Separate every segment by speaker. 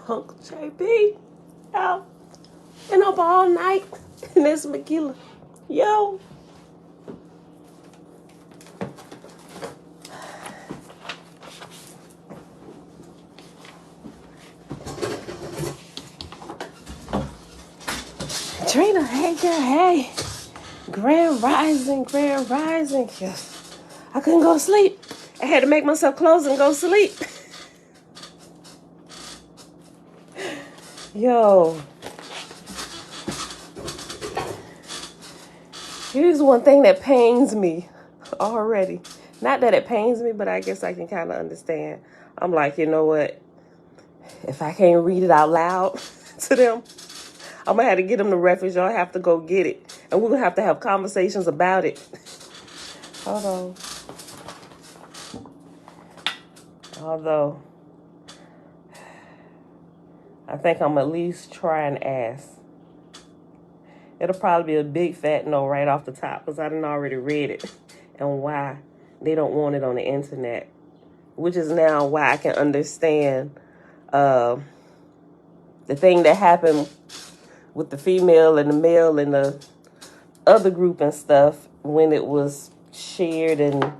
Speaker 1: Uncle JB out and up all night in this Megillah. Yo. Trina, hey girl, hey. Grand rising, grand rising. I couldn't go to sleep. I had to make myself close and go to sleep. Yo. Here's one thing that pains me already. Not that it pains me, but I guess I can kind of understand. I'm like, you know what? If I can't read it out loud to them, I'm going to have to get them the reference. Y'all have to go get it. And we're going to have conversations about it. Hold on. Although, I think I'm at least try and ask. It'll probably be a big fat no right off the top because I done already read it and why they don't want it on the internet, which is now why I can understand the thing that happened with the female and the male and the other group and stuff when it was shared and,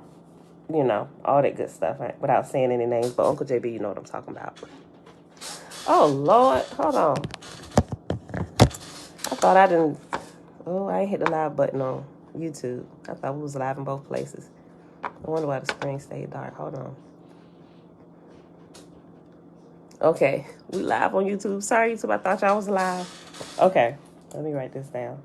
Speaker 1: you know, all that good stuff, right? Without saying any names, but Uncle JB, you know what I'm talking about. Oh, Lord. Hold on. I thought I didn't... Oh, I ain't hit the live button on YouTube. I thought we was live in both places. I wonder why the screen stayed dark. Hold on. Okay, we live on YouTube. Sorry, YouTube, I thought y'all was live. Okay, let me write this down.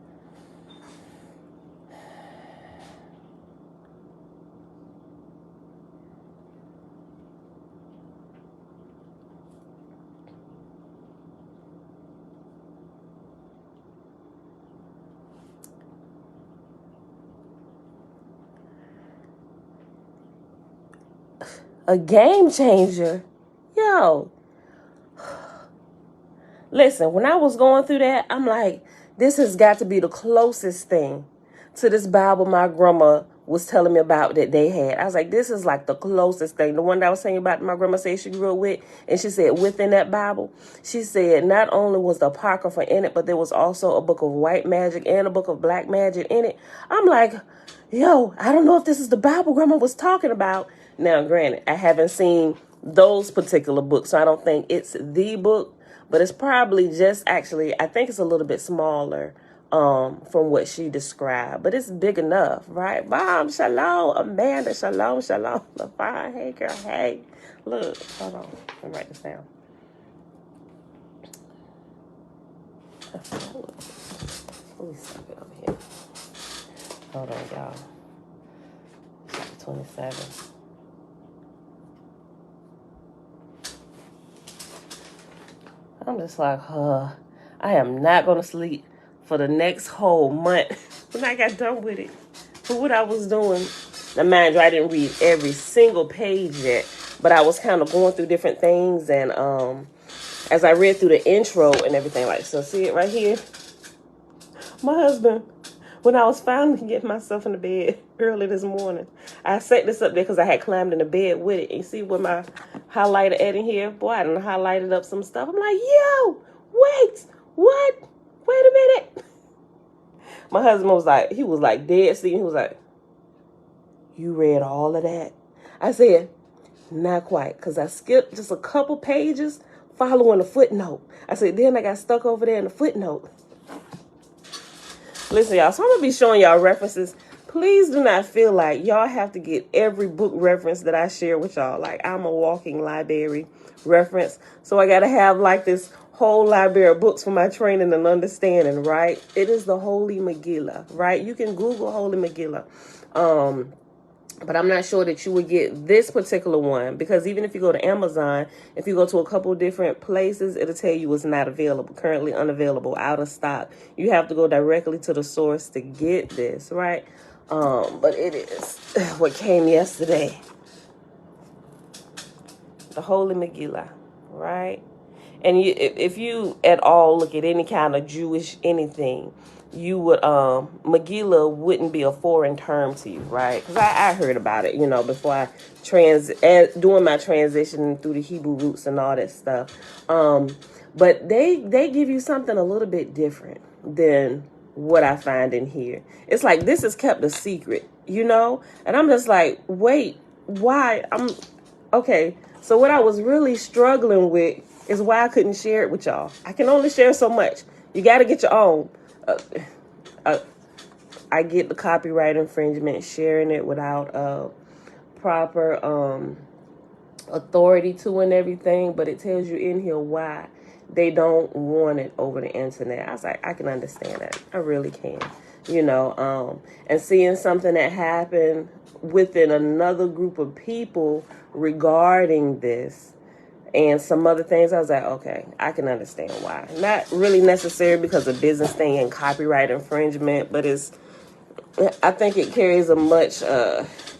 Speaker 1: A game changer? Yo. Listen, when I was going through that, I'm like, this has got to be the closest thing to this Bible my grandma was telling me about that they had. I was like, this is like the closest thing. The one that I was saying about my grandma said she grew up with, and she said within that Bible, she said not only was the Apocrypha in it, but there was also a book of white magic and a book of black magic in it. I'm like, yo, I don't know if this is the Bible grandma was talking about. Now, granted, I haven't seen those particular books, so I don't think it's the book, but it's probably just actually, I think it's a little bit smaller from what she described, but it's big enough, right? Mom, shalom, Amanda, shalom, shalom, LaFine, hey girl, hey. Look, hold on, let me write this down. Let me stop it over here. Hold on, y'all. Chapter 27. I'm just like, I am not going to sleep for the next whole month when I got done with it. For what I was doing. Now, mind you, I didn't read every single page yet, but I was kind of going through different things. And as I read through the intro and everything, like, so see it right here? My husband, when I was finally getting myself in the bed early this morning, I set this up there because I had climbed in the bed with it. And you see what my highlighter at in here? Boy, I done highlighted up some stuff. I'm like, yo, wait, what? Wait a minute. My husband was like, he was like dead sleep. He was like, you read all of that? I said, not quite, because I skipped just a couple pages following a footnote. I said, then I got stuck over there in the footnote. Listen, y'all, so I'm going to be showing y'all references. Please do not feel like y'all have to get every book reference that I share with y'all. Like, I'm a walking library reference. So I got to have like this whole library of books for my training and understanding, right? It is the Holy Megillah, right? You can Google Holy Megillah. But I'm not sure that you would get this particular one, because even if you go to Amazon, if you go to a couple different places, it'll tell you it's not available, currently unavailable, out of stock. You have to go directly to the source to get this, right? But it is what came yesterday. The Holy Megillah, right? And if you at all look at any kind of Jewish anything, you would Megillah wouldn't be a foreign term to you, right? Because I heard about it, before I doing my transition through the Hebrew roots and all that stuff. But they give you something a little bit different than what I find in here. It's like this is kept a secret, and I'm just like, wait, why? Okay. So what I was really struggling with is why I couldn't share it with y'all. I can only share so much. You got to get your own. I get the copyright infringement, sharing it without proper authority to and everything, but it tells you in here why they don't want it over the internet. I was like, I can understand that. I really can. And seeing something that happened within another group of people regarding this and some other things, I was like, okay, I can understand why. Not really necessary because of business thing and copyright infringement, but I think it carries a much,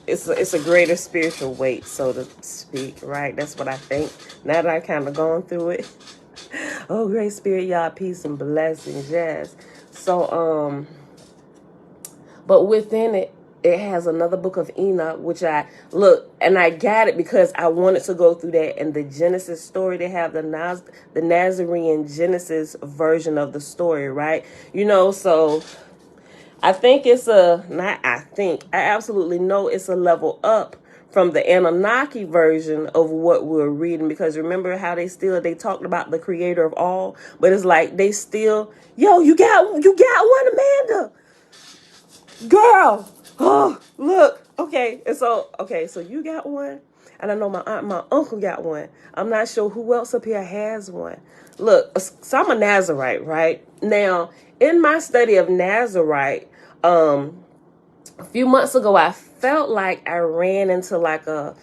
Speaker 1: it's a greater spiritual weight, so to speak, right? That's what I think. Now that I've kind of gone through it. Oh, great spirit, y'all, peace and blessings, yes. So, but within it, it has another book of Enoch, which I got it because I wanted to go through that. And the Genesis story, they have the Nazarene Genesis version of the story, right? So I think I absolutely know it's a level up from the Annunaki version of what we're reading, because remember how they talked about the creator of all, but it's like they still, you got one, Amanda, girl. Oh, look. Okay. And so you got one, and I know my aunt, my uncle got one. I'm not sure who else up here has one. Look, so I'm a Nazarite, right? Now, in my study of Nazarite, a few months ago, I felt like I ran into like not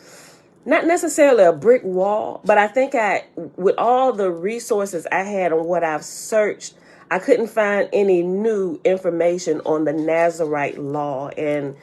Speaker 1: necessarily a brick wall, but I think with all the resources I had and what I've searched, I couldn't find any new information on the Nazarite law and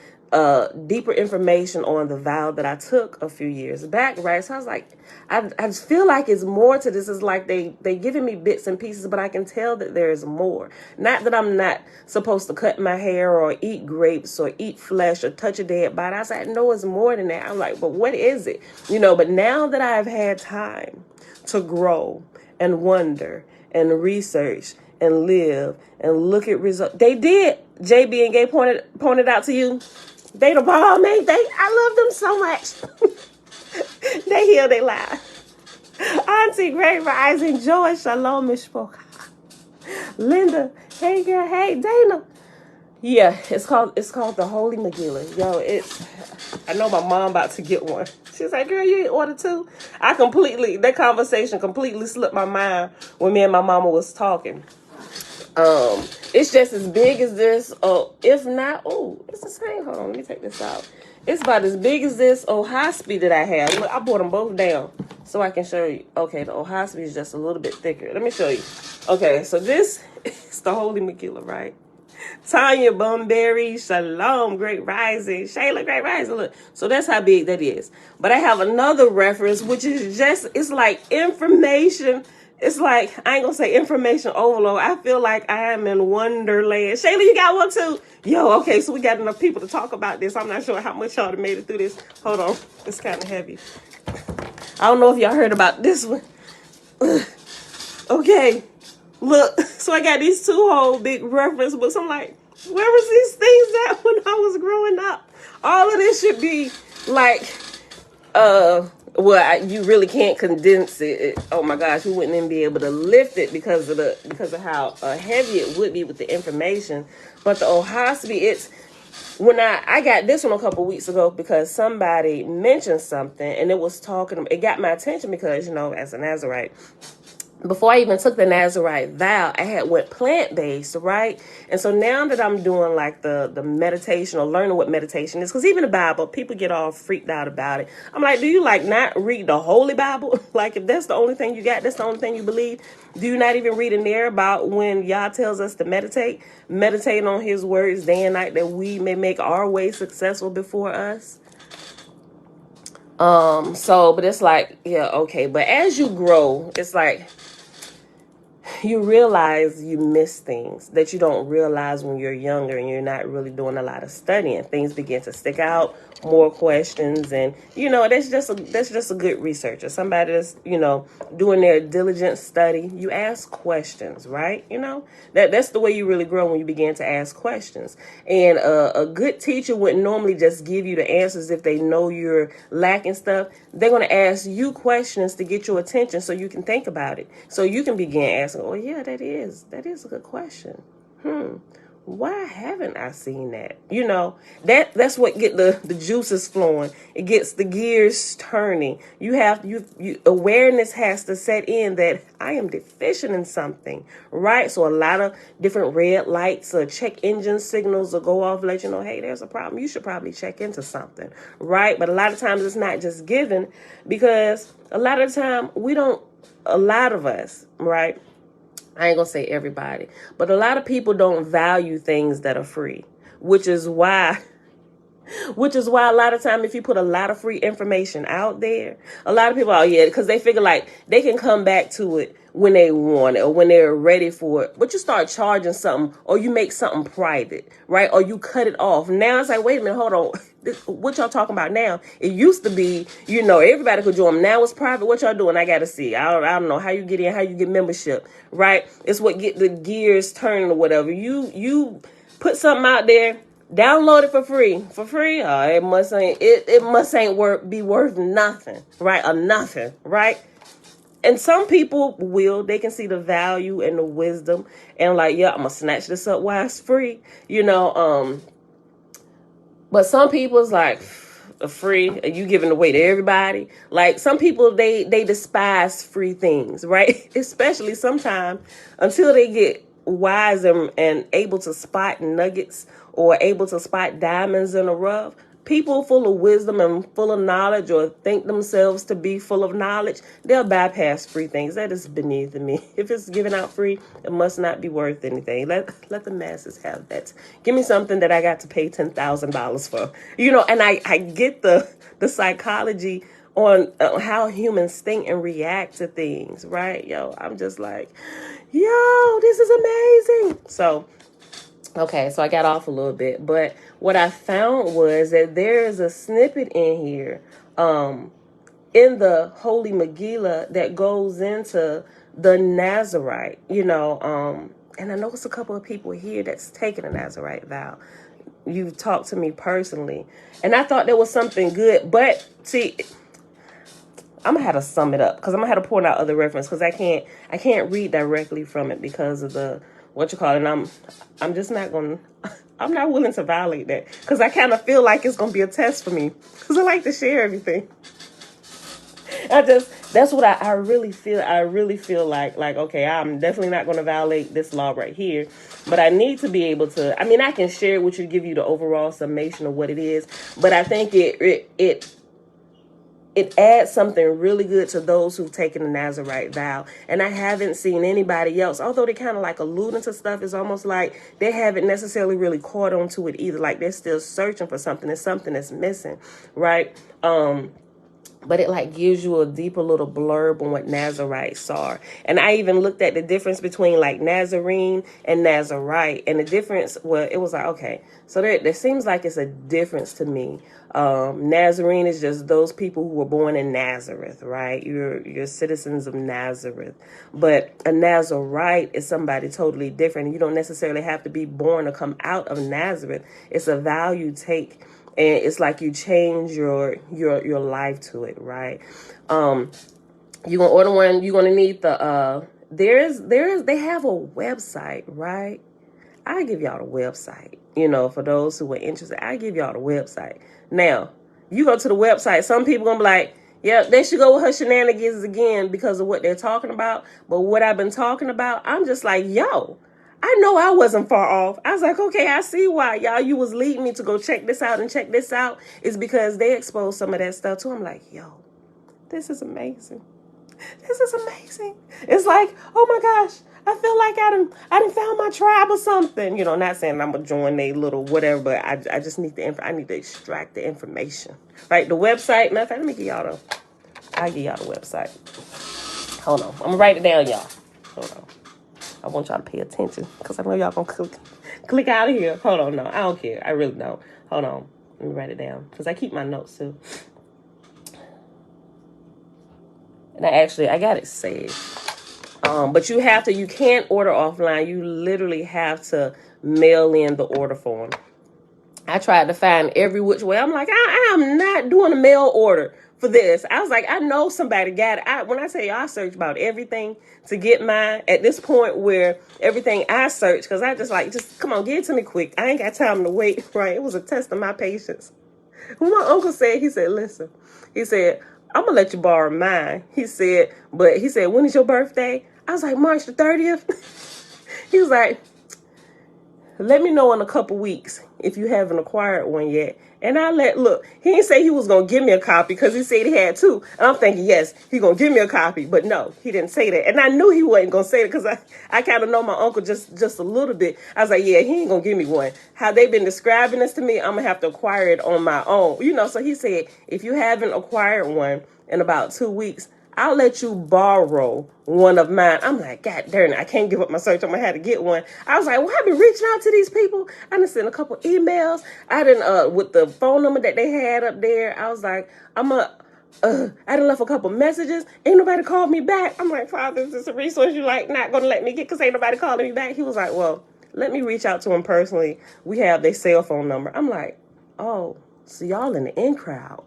Speaker 1: deeper information on the vow that I took a few years back, right? So I was like, I just feel like it's more to this. It's like they giving me bits and pieces, but I can tell that there is more. Not that I'm not supposed to cut my hair or eat grapes or eat flesh or touch a dead body. I was like, no, it's more than that. I'm like, but what is it? But now that I've had time to grow and wonder and research and live and look at results. They did. JB and Gay pointed out to you. They the bomb, man. I love them so much. They heal their lives. Auntie, great rising, joy, shalom, mishpocha. Linda, hey girl, hey Dana. Yeah, it's called the Holy Megillah. I know my mom about to get one. She's like, girl, you ain't order two? That conversation completely slipped my mind when me and my mama was talking. It's just as big as this, if not, it's the same. Hold on, let me take this out. It's about as big as this OAHSPE that I have. Look, I brought them both down so I can show you. Okay, the OAHSPE is just a little bit thicker. Let me show you. Okay, so this is the Holy Megillah, right? Tanya Bunbury, shalom, great rising. Shayla, great rising. Look, so that's how big that is. But I have another reference, which is it's like information. It's like, I ain't gonna say information overload. I feel like I am in Wonderland. Shayla, you got one too? Okay, so we got enough people to talk about this. I'm not sure how much y'all have made it through this. Hold on, it's kind of heavy. I don't know if y'all heard about this one. Okay, look, so I got these two whole big reference books. I'm like, where was these things at when I was growing up? All of this should be like, you really can't condense it. Oh my gosh, we wouldn't even be able to lift it because of how heavy it would be with the information. But the OAHSPE, when I got this one a couple weeks ago because somebody mentioned something and it got my attention because, as a Nazarite, before I even took the Nazarite vow, I had went plant-based, right? And so now that I'm doing like the meditation or learning what meditation is, because even the Bible, people get all freaked out about it. I'm like, do you like not read the Holy Bible? Like if that's the only thing you got, that's the only thing you believe, do you not even read in there about when Yah tells us to meditate on his words day and night that we may make our way successful before us? But it's like, yeah, okay. But as you grow, it's like, you realize you miss things that you don't realize when you're younger and you're not really doing a lot of studying. Things begin to stick out, more questions, and that's just a good researcher, somebody that's doing their diligent study. You ask questions, right? That's the way you really grow, when you begin to ask questions. And a good teacher wouldn't normally just give you the answers if they know you're lacking stuff. They're going to ask you questions to get your attention so you can think about it, so you can begin asking, oh yeah, that is a good question. Why haven't I seen that? That's what get the juices flowing. It gets the gears turning. Awareness has to set in that I am deficient in something, right? So a lot of different red lights or check engine signals will go off, let you know, hey, there's a problem. You should probably check into something, right? But a lot of times it's not just given, because a lot of the time a lot of us, right? I ain't gonna say everybody, but a lot of people don't value things that are free, which is why a lot of time, if you put a lot of free information out there, a lot of people, oh yeah, because they figure like they can come back to it when they want it or when they're ready for it. But you start charging something, or you make something private, right? Or you cut it off. Now it's like, wait a minute, hold on. What y'all talking about now? It used to be, everybody could join. Now it's private. What y'all doing? I got to see. I don't know how you get in, how you get membership, right? It's what get the gears turning or whatever. You put something out there, download it for free. It must be worth nothing, right? Or nothing, right? And some people they can see the value and the wisdom and like, yeah, I'm gonna snatch this up while it's free, but some people's like, free, are you giving away to everybody? Like some people, they despise free things, right? Especially sometimes until they get wise and able to spot nuggets or able to spot diamonds in the rough. People full of wisdom and full of knowledge, or think themselves to be full of knowledge, they'll bypass free things. That is beneath me. If it's given out free, it must not be worth anything. Let the masses have that. Give me something that I got to pay $10,000 for. And I get the psychology on how humans think and react to things, right? I'm just like, this is amazing. So okay, so I got off a little bit, but what I found was that there is a snippet in here, in the Holy Megillah, that goes into the Nazarite, and I know it's a couple of people here that's taken a Nazarite vow. You've talked to me personally, and I thought there was something good, but see, I'm gonna have to sum it up because I'm gonna have to point out other reference, because I can't read directly from it because of the and I'm just not gonna. I'm not willing to violate that because I kind of feel like it's gonna be a test for me because I like to share everything. That's what I really feel. I really feel like okay, I'm definitely not going to violate this law right here, but I need to be able to. I mean, I can share it with you, give you the overall summation of what it is, but I think it adds something really good to those who've taken the Nazarite vow. And I haven't seen anybody else, although they kind of like alluding to stuff, it's almost like they haven't necessarily really caught on to it either. Like they're still searching for something. There's something that's missing, right? But it like gives you a deeper little blurb on what Nazarites are. And I even looked at the difference between like Nazarene and Nazarite. And the difference, well, it was like, okay, so there seems like it's a difference to me. Nazarene is just those people who were born in Nazareth, right? You're citizens of Nazareth. But a Nazarite is somebody totally different. You don't necessarily have to be born or come out of Nazareth. It's a vow you take. And it's like you change your life to it, right? You're gonna order one. You're gonna need the they have a website, right? I give y'all the website. For those who are interested, I give y'all the website. Now, you go to the website. Some people gonna be like, yeah, they should go with her shenanigans again because of what they're talking about. But what I've been talking about, I'm just like, yo. I know I wasn't far off. I was like, okay, I see why, y'all. You was leading me to go check this out and check this out. It's because they exposed some of that stuff too. I'm like, yo, this is amazing. This is amazing. It's like, oh my gosh, I feel like I done found my tribe or something. Not saying I'm gonna join a little whatever, but I just need I need to extract the information. Right, the website. Matter of fact, I'll give y'all the website. Hold on, I'm gonna write it down, y'all. Hold on. I want y'all to pay attention because I know y'all gonna click out of here. Hold on, no, I don't care. I really don't. Hold on, let me write it down because I keep my notes too. And I got it saved. But you can't order offline. You literally have to mail in the order form. I tried to find every which way. I'm like, I am not doing a mail order for this. I was like, I know somebody got it. When I tell you, I search about everything to get mine at this point where everything I search, because I just come on, give it to me quick. I ain't got time to wait, right? It was a test of my patience. When my uncle said, listen, he said, I'm going to let you borrow mine. He said, when is your birthday? I was like, March the 30th. He was like, let me know in a couple weeks if you haven't acquired one yet. And look, he didn't say he was going to give me a copy because he said he had two. And I'm thinking, yes, he's going to give me a copy. But no, he didn't say that. And I knew he wasn't going to say it because I kind of know my uncle just a little bit. I was like, yeah, he ain't going to give me one. How they've been describing this to me, I'm going to have to acquire it on my own. So he said, if you haven't acquired one in about 2 weeks, I'll let you borrow one of mine. I'm like, God darn it, I can't give up my search. I'm going to have to get one. I was like, well, I've been reaching out to these people. I done sent a couple emails. I done, with the phone number that they had up there, I was like, I done left a couple messages. Ain't nobody called me back. I'm like, Father, is this a resource you not going to let me get because ain't nobody calling me back? He was like, well, let me reach out to him personally. We have their cell phone number. I'm like, oh, so y'all in the in crowd.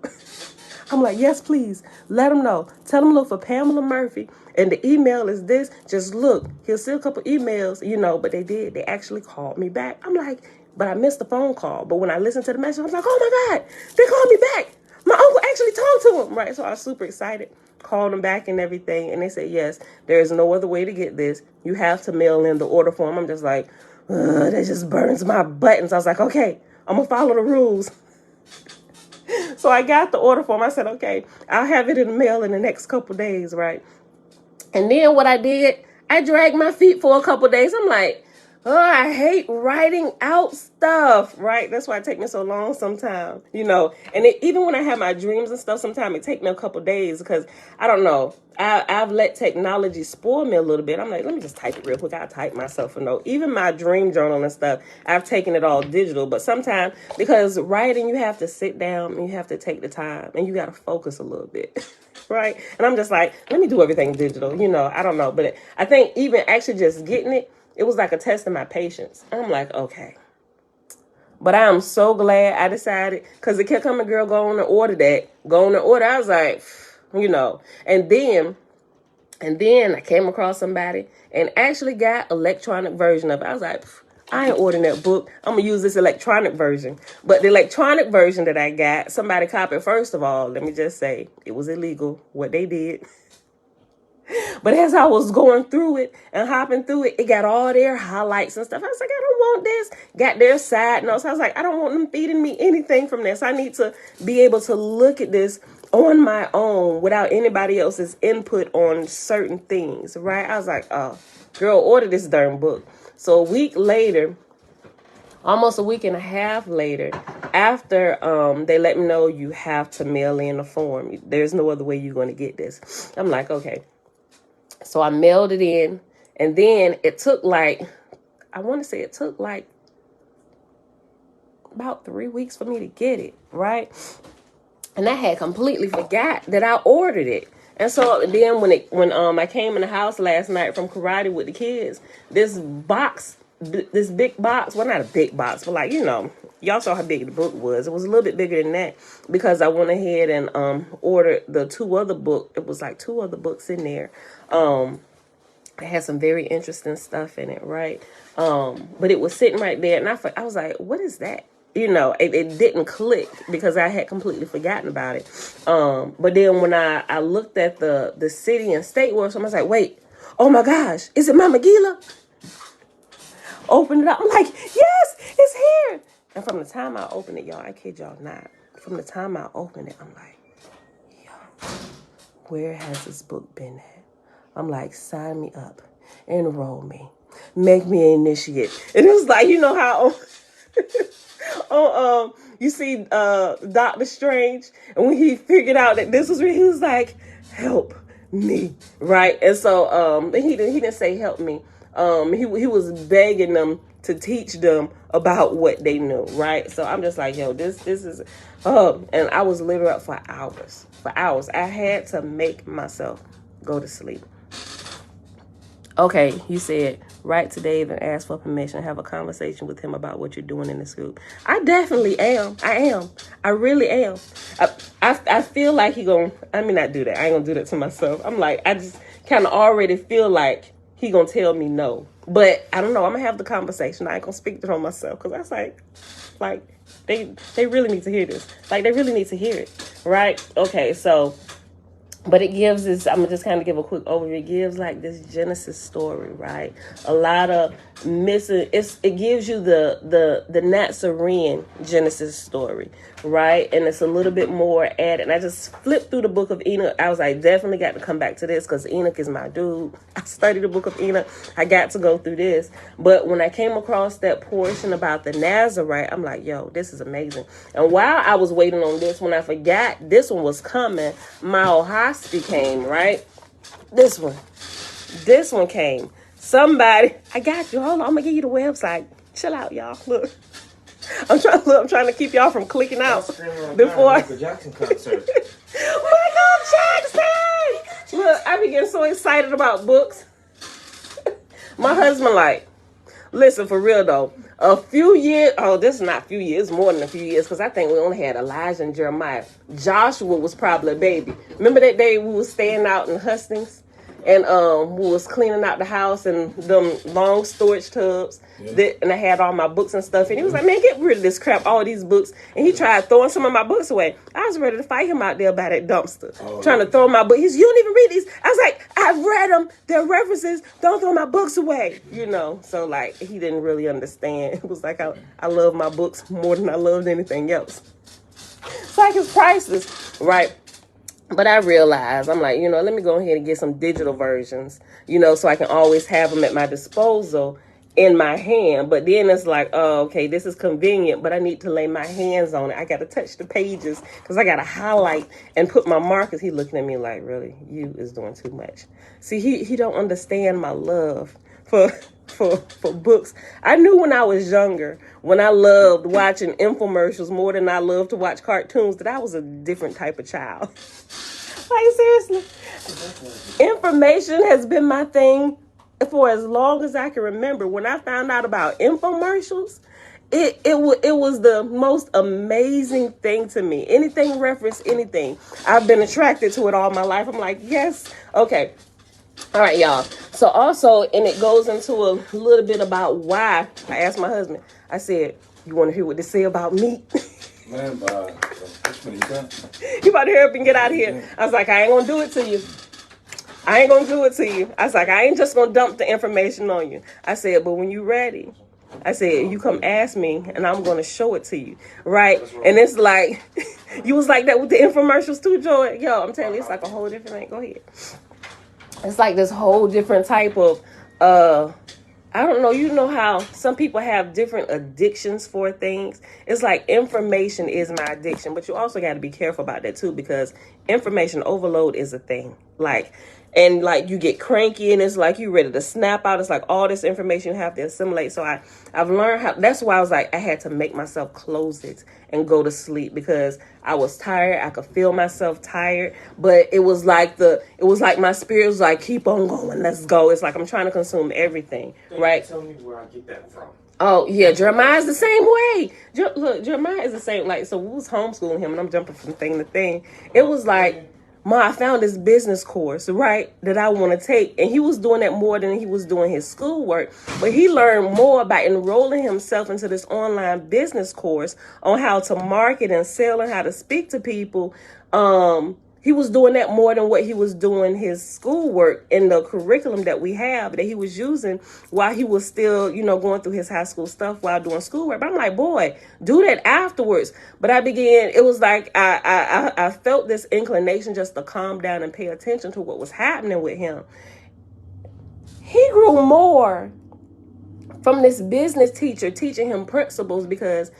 Speaker 1: I'm like, yes, please. Let them know. Tell them look for Pamela Murphy. And the email is this. Just look. He'll see a couple emails, but they did. They actually called me back. I'm like, but I missed the phone call. But when I listened to the message, I was like, oh my God, they called me back. My uncle actually talked to him. Right. So I was super excited. Called them back and everything. And they said, yes, there is no other way to get this. You have to mail in the order form. I'm just like, that just burns my buttons. I was like, okay, I'm going to follow the rules. So I got the order form. I said, okay, I'll have it in the mail in the next couple days, right? And then what I did, I dragged my feet for a couple days. I'm like, oh, I hate writing out stuff, right? That's why it takes me so long sometimes, And even when I have my dreams and stuff, sometimes it takes me a couple days because, I don't know, I've let technology spoil me a little bit. I'm like, let me just type it real quick. I'll type myself a note. Even my dream journal and stuff, I've taken it all digital. But sometimes, because writing, you have to sit down and you have to take the time and you got to focus a little bit. Right? And I'm just like, let me do everything digital. I don't know. But I think even actually just getting it was like a test of my patience. I'm like, okay. But I am so glad I decided, because it kept coming, girl, go on and order that. Go on and order. I was like, And then I came across somebody and actually got electronic version of it. I was like, I ain't ordering that book. I'm going to use this electronic version. But the electronic version that I got, somebody copied. First of all, let me just say, it was illegal what they did. But as I was going through it and hopping through it, it got all their highlights and stuff. I was like, I don't want this. Got their side notes. I was like, I don't want them feeding me anything from this. I need to be able to look at this on my own without anybody else's input on certain things, right? I was like, oh, girl, order this darn book. So a week later, almost a week and a half later, after they let me know you have to mail in a form. There's no other way you're going to get this. I'm like, okay. So I mailed it in, and then it took about 3 weeks for me to get it, right? And I had completely forgot that I ordered it. And so then when I came in the house last night from karate with the kids, this big box, well, not a big box, but y'all saw how big the book was. It was a little bit bigger than that because I went ahead and ordered the 2 other books. It was like 2 other books in there. It had some very interesting stuff in it, right? But it was sitting right there, and I was like, what is that? It didn't click because I had completely forgotten about it. But then when I looked at the city and state word, so I was like, wait, oh my gosh, is it my Megillah? Open it up. I'm like, yes, it's here. And from the time I opened it, y'all, I kid y'all not. From the time I opened it, I'm like, yo, where has this book been at? I'm like, sign me up, enroll me, make me an initiate. And it was like, how you see Doctor Strange, and when he figured out that this was real, he was like, help me, right? And so he didn't say help me, He was begging them to teach them about what they knew, right? So I'm just like, yo, this is, and I was literally up for hours. I had to make myself go to sleep. Okay, you said, write to Dave and ask for permission. Have a conversation with him about what you're doing in the group. I definitely am. I really am. I feel like he gonna, I mean, not do that. I ain't gonna do that to myself. I'm like, I just kind of already feel like he gonna tell me no. But I don't know. I'm gonna have the conversation. I ain't gonna speak to him myself because that's like they really need to hear this. Like, they really need to hear it, right? Okay, so. But it gives this, I'm going to just kind of give a quick overview. It gives like this Genesis story, right? A lot of missing, it gives you the Nazarite Genesis story, right? And it's a little bit more added. And I just flipped through the book of Enoch. I was like, definitely got to come back to this because Enoch is my dude. I studied the book of Enoch. I got to go through this. But when I came across that portion about the Nazarite, I'm like, yo, this is amazing. And while I was waiting on this, when I forgot this one was coming, my OAHSPE came, right? This one came. Somebody, I got you. Hold on, I'm gonna give you the website. Chill out, y'all. Look, I'm trying to keep y'all from clicking out before
Speaker 2: Michael Jackson concert.
Speaker 1: Michael Jackson. Look, I be getting so excited about books. My husband, like, listen, for real though, a few years, this is not a few years, more than a few years, because I think we only had Elijah and Jeremiah. Joshua was probably a baby. Remember that day we was staying out in Hustings and we was cleaning out the house and them long storage tubs, and I had all my books and stuff, and he was like, man, get rid of this crap, all these books, and he tried throwing some of my books away. I was ready to fight him out there by that dumpster, trying to throw my book. He's, you don't even read these. I was like, I've read them, they're references, don't throw my books away, so like, he didn't really understand. It was like, I love my books more than I loved anything else. It's like, it's priceless, right? But I realized, I'm like, let me go ahead and get some digital versions, so I can always have them at my disposal in my hand. But then it's like, oh, okay, this is convenient, but I need to lay my hands on it. I got to touch the pages because I got to highlight and put my markers. He looking at me like, really, you is doing too much. See, he don't understand my love for books. I knew when I was younger, when I loved watching infomercials more than I loved to watch cartoons, that I was a different type of child. Like, seriously. Information has been my thing for as long as I can remember. When I found out about infomercials, it was the most amazing thing to me. Anything reference anything. I've been attracted to it all my life. I'm like, yes. Okay. All right, y'all. So also, and it goes into a little bit about why. I asked my husband, I said, you want to hear what they say about meat?
Speaker 2: Man,
Speaker 1: you about to hurry up and get out of here. I was like, I ain't going to do it to you. I was like, I ain't just going to dump the information on you. I said, but when you're ready, I said, you come ask me and I'm going to show it to you. Right? And it's like, you was like that with the infomercials too, Joy. Yo, I'm telling you, it's like a whole different thing. Go ahead. It's like this whole different type of, I don't know, you know how some people have different addictions for things. It's like information is my addiction, but you also got to be careful about that too, because information overload is a thing. And you get cranky and it's like you ready to snap out. It's like all this information you have to assimilate. So I've learned how, that's why I was like, I had to make myself close it and go to sleep because I was tired. I could feel myself tired, but it was like my spirit was like, keep on going. Let's go. It's like, I'm trying to consume everything. Right.
Speaker 2: Tell me where I get that from.
Speaker 1: Oh yeah. Jeremiah's the same way. Look, Jeremiah is the same. Like, so we was homeschooling him and I'm jumping from thing to thing. It was like, Ma, I found this business course, right, that I want to take. And he was doing that more than he was doing his schoolwork. But he learned more by enrolling himself into this online business course on how to market and sell and how to speak to people. He was doing that more than what he was doing his schoolwork in the curriculum that we have that he was using while he was still, going through his high school stuff while doing schoolwork. But I'm like, boy, do that afterwards. But it was like I felt this inclination just to calm down and pay attention to what was happening with him. He grew more from this business teacher teaching him principles because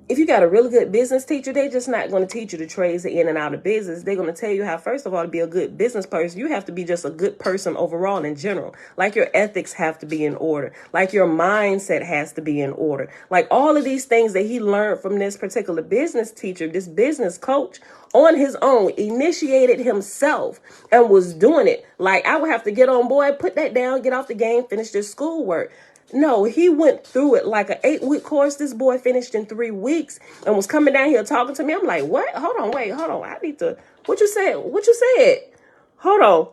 Speaker 1: if you got a really good business teacher, they're just not going to teach you the trades in and out of business. They're going to tell you how, first of all, to be a good business person, you have to be just a good person overall in general. Like your ethics have to be in order. Like your mindset has to be in order. Like all of these things that he learned from this particular business teacher, this business coach, on his own, initiated himself and was doing it. Like I would have to get on board, put that down, get off the game, finish this schoolwork. No, he went through it like an 8-week course. This boy finished in 3 weeks and was coming down here talking to me. I'm like, what? Hold on, wait, hold on. I need to, what you said? What you said? Hold on.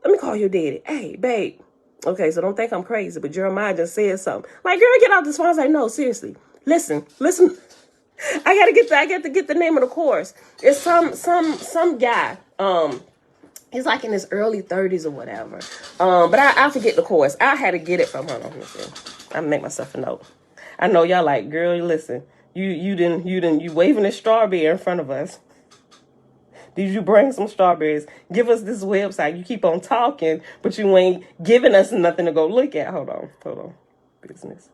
Speaker 1: Let me call your daddy. Hey, babe. Okay, so don't think I'm crazy, but Jeremiah just said something. Like, girl, get out this phone. I was like, no, seriously. Listen. I got to get the name of the course. It's some guy. He's like in his early 30s or whatever. But I forget the course. I had to get it from her. Let me see. I make myself a note. I know y'all like, girl, listen. You waving a strawberry in front of us. Did you bring some strawberries? Give us this website. You keep on talking, but you ain't giving us nothing to go look at. Hold on. Business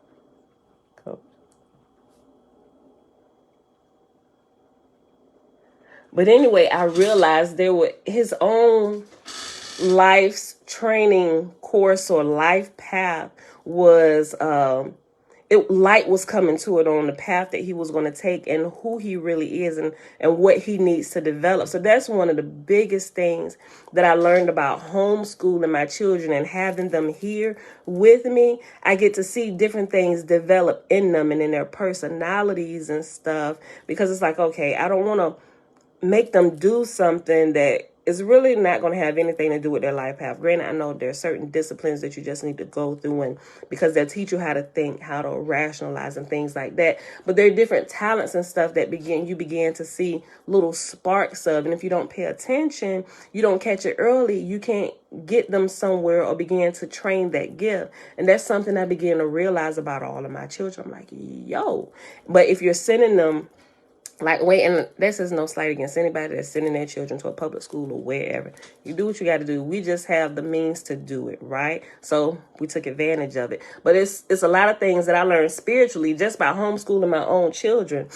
Speaker 1: coach. But anyway, I realized there were his own life's training course or life path was light was coming to it on the path that he was going to take and who he really is and what he needs to develop. So that's one of the biggest things that I learned about homeschooling my children and having them here with me. I get to see different things develop in them and in their personalities and stuff, because it's like, okay, I don't want to make them do something that is really not going to have anything to do with their life path. Granted, I know there are certain disciplines that you just need to go through, and because they'll teach you how to think, how to rationalize and things like that. But there are different talents and stuff that you begin to see little sparks of. And if you don't pay attention, you don't catch it early, you can't get them somewhere or begin to train that gift. And that's something I began to realize about all of my children. I'm like, yo. But if you're sending them, like, wait, and this is no slight against anybody that's sending their children to a public school or wherever. You do what you got to do. We just have the means to do it, right? So we took advantage of it. But it's a lot of things that I learned spiritually just by homeschooling my own children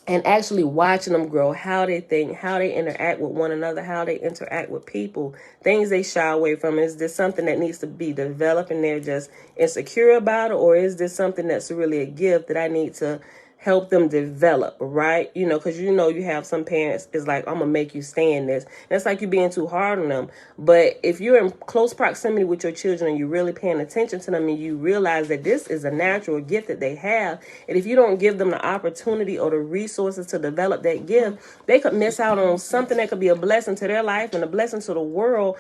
Speaker 1: and actually watching them grow, how they think, how they interact with one another, how they interact with people, things they shy away from. Is this something that needs to be developed and they're just insecure about it? Or is this something that's really a gift that I need to help them develop, right? You know, because you have some parents is like, I'm gonna make you stay in this. And it's like you're being too hard on them. But if you're in close proximity with your children and you're really paying attention to them and you realize that this is a natural gift that they have, and if you don't give them the opportunity or the resources to develop that gift, they could miss out on something that could be a blessing to their life and a blessing to the world,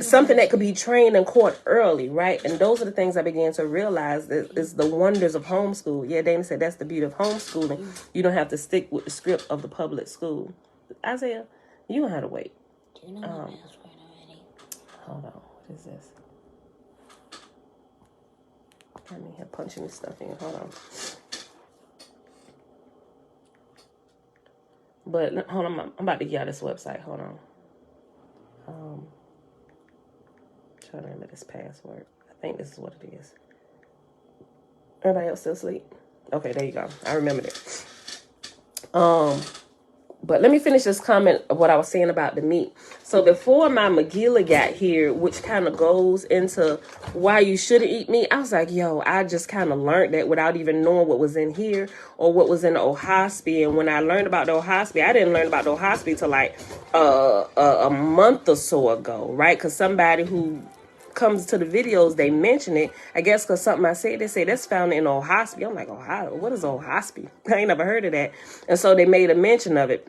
Speaker 1: something that could be trained and caught early, right? And those are the things I began to realize is the wonders of homeschool. Yeah, Dana said that's the beauty of homeschooling. You don't have to stick with the script of the public school. Isaiah, you don't have to wait.
Speaker 3: Do you know my password already?
Speaker 1: Hold on. What is this? I'm in here punching this stuff in. Hold on. But hold on. I'm about to get out this website. Hold on. Trying to remember this password. I think this is what it is. Everybody else still asleep? Okay, there you go. I remembered it. But let me finish this comment of what I was saying about the meat. So before my Megillah got here, which kind of goes into why you shouldn't eat meat, I was like, yo, I just kind of learned that without even knowing what was in here or what was in the OAHSPE. And when I learned about the OAHSPE, I didn't learn about the OAHSPE till like a month or so ago, right? Because somebody who comes to the videos, they mention it. I guess because something I said, they say that's found in OAHSPE. I'm like, what is OAHSPE? I ain't never heard of that. And so they made a mention of it.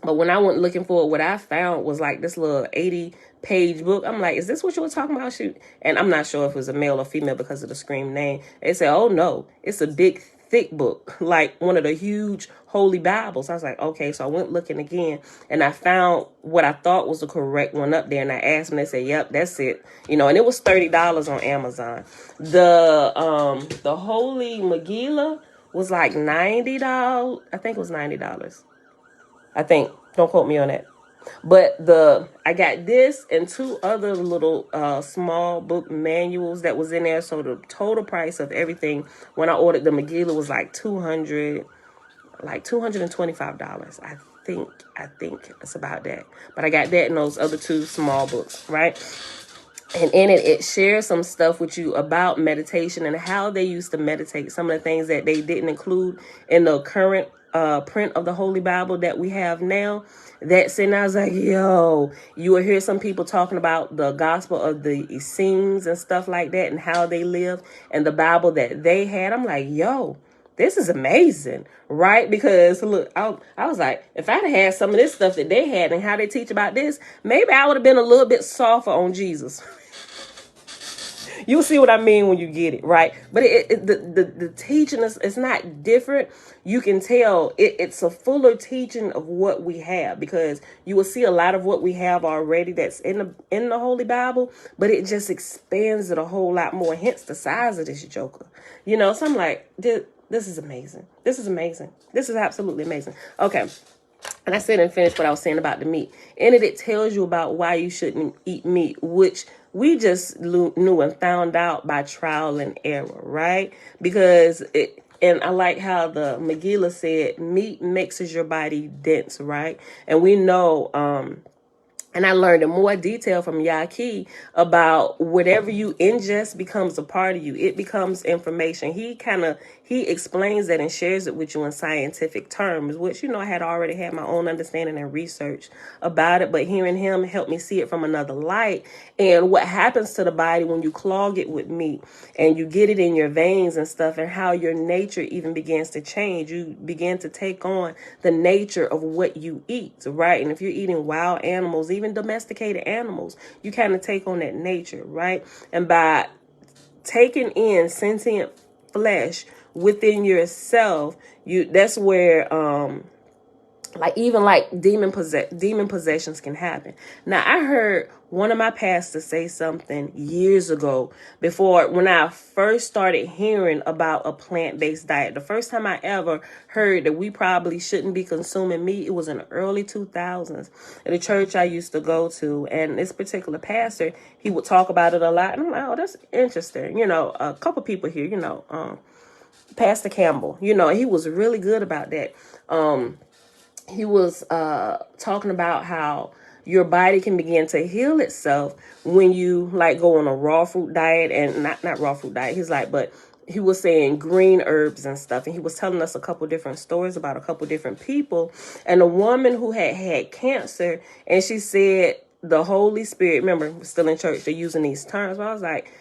Speaker 1: But when I went looking for it, what I found was like this little 80-page book. I'm like, is this what you were talking about? Shoot. And I'm not sure if it was a male or female because of the screen name. They said, oh no, it's a big, thick book, like one of the huge holy Bibles. I was like, okay. So I went looking again and I found what I thought was the correct one up there. And I asked them, they said, yep, that's it. And it was $30 on Amazon. The Holy Megillah was like $90. I think it was $90. I think. Don't quote me on that. But I got this and 2 other little small book manuals that was in there. So the total price of everything when I ordered the Megillah was like $225. I think it's about that. But I got that and those other 2 small books, right? And in it shares some stuff with you about meditation and how they used to meditate. Some of the things that they didn't include in the current print of the Holy Bible that we have now. That's it. And I was like, yo, you will hear some people talking about the gospel of the Essenes and stuff like that and how they lived and the Bible that they had. I'm like, yo, this is amazing, right? Because look, I was like, if I'd had some of this stuff that they had and how they teach about this, maybe I would have been a little bit softer on Jesus. You'll see what I mean when you get it, right? But the teaching is not different. You can tell it's a fuller teaching of what we have, because you will see a lot of what we have already that's in the Holy Bible, but it just expands it a whole lot more. Hence the size of this joker. So I'm like, this is amazing. This is amazing. This is absolutely amazing. Okay. And I said and finished what I was saying about the meat. In it tells you about why you shouldn't eat meat, which we just knew and found out by trial and error, right? Because and I like how the Megillah said meat mixes your body dense, right? And we know, and I learned in more detail from Yaki about whatever you ingest becomes a part of you. It becomes information. He explains that and shares it with you in scientific terms, which, I had already had my own understanding and research about it. But hearing him helped me see it from another light. And what happens to the body when you clog it with meat and you get it in your veins and stuff, and how your nature even begins to change. You begin to take on the nature of what you eat, right? And if you're eating wild animals, even domesticated animals, you kind of take on that nature, right? And by taking in sentient flesh within yourself, that's where demon possessions can happen. Now, I heard one of my pastors say something years ago, when I first started hearing about a plant-based diet. The first time I ever heard that we probably shouldn't be consuming meat, it was in the early 2000s at a church I used to go to. And this particular pastor, he would talk about it a lot. And I'm like, oh, that's interesting. A couple people here, Pastor Campbell, he was really good about that. He was talking about how your body can begin to heal itself when you go on a raw fruit diet, and not raw fruit diet. But he was saying green herbs and stuff. And he was telling us a couple different stories about a couple different people, and a woman who had cancer, and she said the Holy Spirit, remember, we're still in church, they're using these terms. But I was like,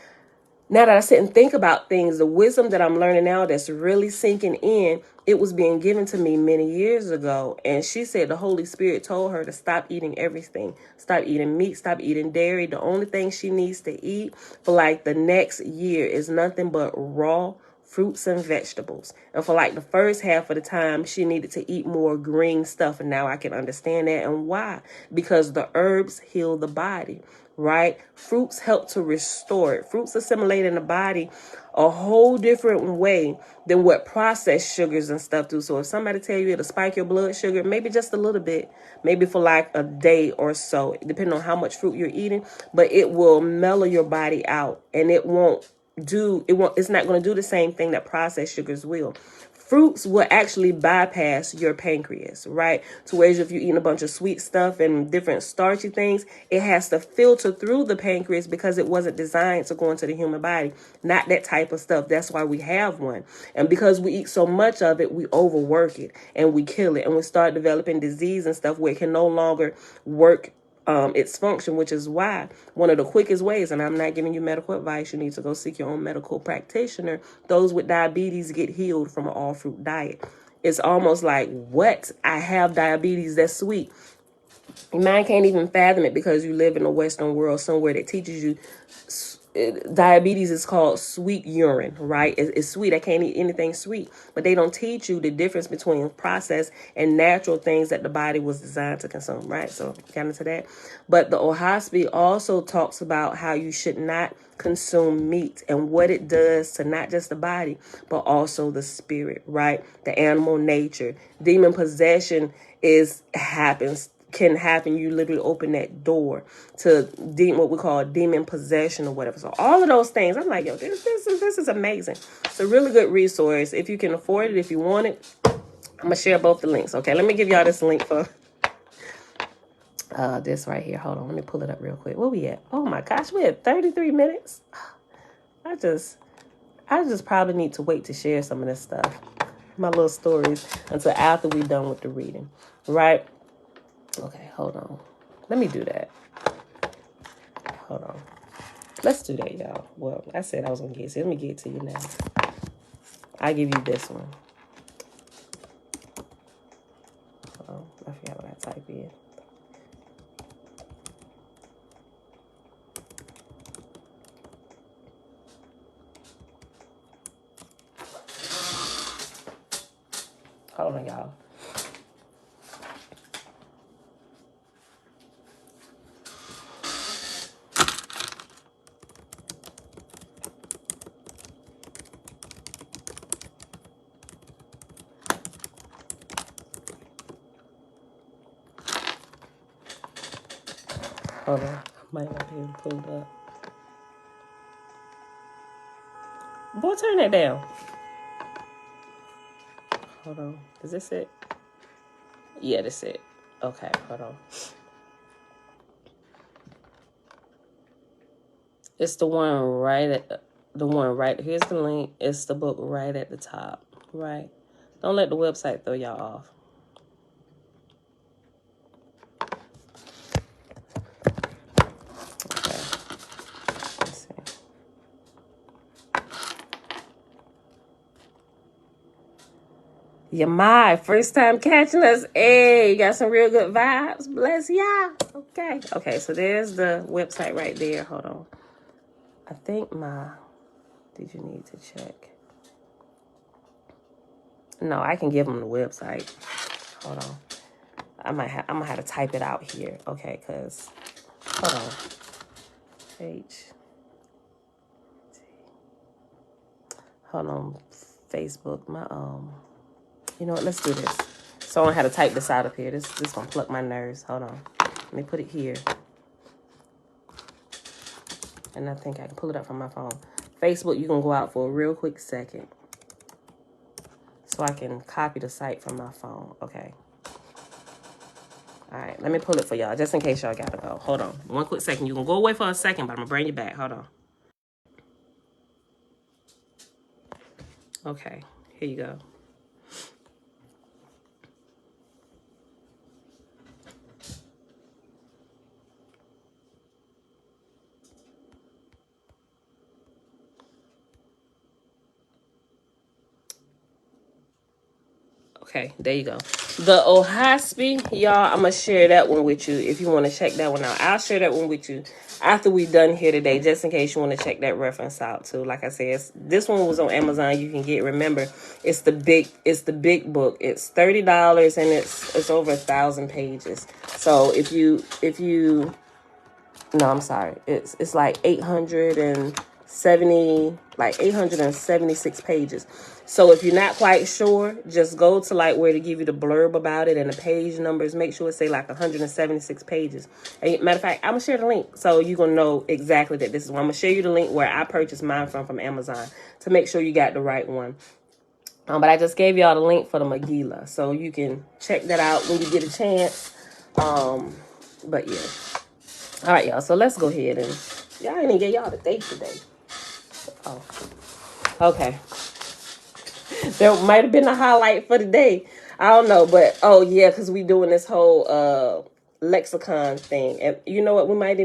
Speaker 1: now that I sit and think about things, the wisdom that I'm learning now that's really sinking in, it was being given to me many years ago. And she said the Holy Spirit told her to stop eating everything. Stop eating meat, stop eating dairy. The only thing she needs to eat for the next year is nothing but raw fruits and vegetables. And for the first half of the time, she needed to eat more green stuff. And now I can understand that. And why? Because the herbs heal the body, right? Fruits help to restore it. Fruits assimilate in the body a whole different way than what processed sugars and stuff do. So if somebody tell you it'll spike your blood sugar, maybe just a little bit, maybe for a day or so, depending on how much fruit you're eating, but it will mellow your body out, and it's not going to do the same thing that processed sugars will. Fruits will actually bypass your pancreas, right? So whereas if you're eating a bunch of sweet stuff and different starchy things, it has to filter through the pancreas because it wasn't designed to go into the human body. Not that type of stuff. That's why we have one. And because we eat so much of it, we overwork it and we kill it. And we start developing disease and stuff where it can no longer work its function, which is why one of the quickest ways, and I'm not giving you medical advice, you need to go seek your own medical practitioner. Those with diabetes get healed from an all fruit diet. It's almost like, what? I have diabetes, that's sweet. Your mind can't even fathom it because you live in a Western world somewhere that teaches you diabetes is called sweet urine, right? It's sweet. I can't eat anything sweet. But they don't teach you the difference between processed and natural things that the body was designed to consume, right? So kind of to that. But the OAHSPE also talks about how you should not consume meat and what it does to not just the body, but also the spirit, right? The animal nature. Demon possession happens can happen. You literally open that door to what we call demon possession or whatever. So all of those things, I'm like, yo, this is amazing. It's a really good resource. If you can afford it, if you want it, I'm gonna share both the links. Okay, let me give y'all this link for this right here. Hold on, let me pull it up real quick. Where we at? Oh my gosh, we at 33 minutes. I just probably need to wait to share some of this stuff, my little stories, until after we're done with the reading, right? Okay, hold on. Let me do that. Hold on. Let's do that, y'all. Well, I said I was going to get to it. Let me get it to you now. I'll give you this one. Hold on. I forgot what I typed in. Hold on, y'all. Hold on. I might not be able to pull it up. Boy, turn that down. Hold on. Is this it? Yeah, that's it. Okay, hold on. It's the one right at here's the link. It's the book right at the top. Right. Don't let the website throw y'all off. Okay. Let's see. Yeah, my first time catching us. Hey, you got some real good vibes. Bless y'all. Okay. Okay, so there's the website right there. Hold on. I think did you need to check? No, I can give them the website. Hold on. I'm gonna have to type it out here. Okay, cause hold on. Hold on. Facebook. You know what? Let's do this. So I don't have to type this out up here. This gonna pluck my nerves. Hold on. Let me put it here. And I think I can pull it up from my phone. Facebook, you can go out for a real quick second. So I can copy the site from my phone. Okay. All right. Let me pull it for y'all, just in case y'all gotta go. Hold on. One quick second. You can go away for a second, but I'm gonna bring you back. Hold on. Okay. Here you go. Okay, there you go. The OAHSPE, y'all, I'm going to share that one with you if you want to check that one out. I'll share that one with you after we're done here today, just in case you want to check that reference out too. Like I said, this one was on Amazon. You can get, remember, it's the big book. It's $30 and it's over 1,000 pages. So if you no, I'm sorry. It's like 876 pages. So if you're not quite sure, just go to like where to give you the blurb about it and the page numbers. Make sure it say like 176 pages. And matter of fact, I'm gonna share the link so you're gonna know exactly that this is one. I'm gonna share you the link where I purchased mine from Amazon to make sure you got the right one. But I just gave y'all the link for the Megillah, so you can check that out when you get a chance. But yeah. All right, y'all. So let's go ahead and y'all ain't even get y'all the date today. Oh, okay. There might have been a highlight for the day. I don't know, but oh yeah, because we doing this whole lexicon thing, and you know what? We might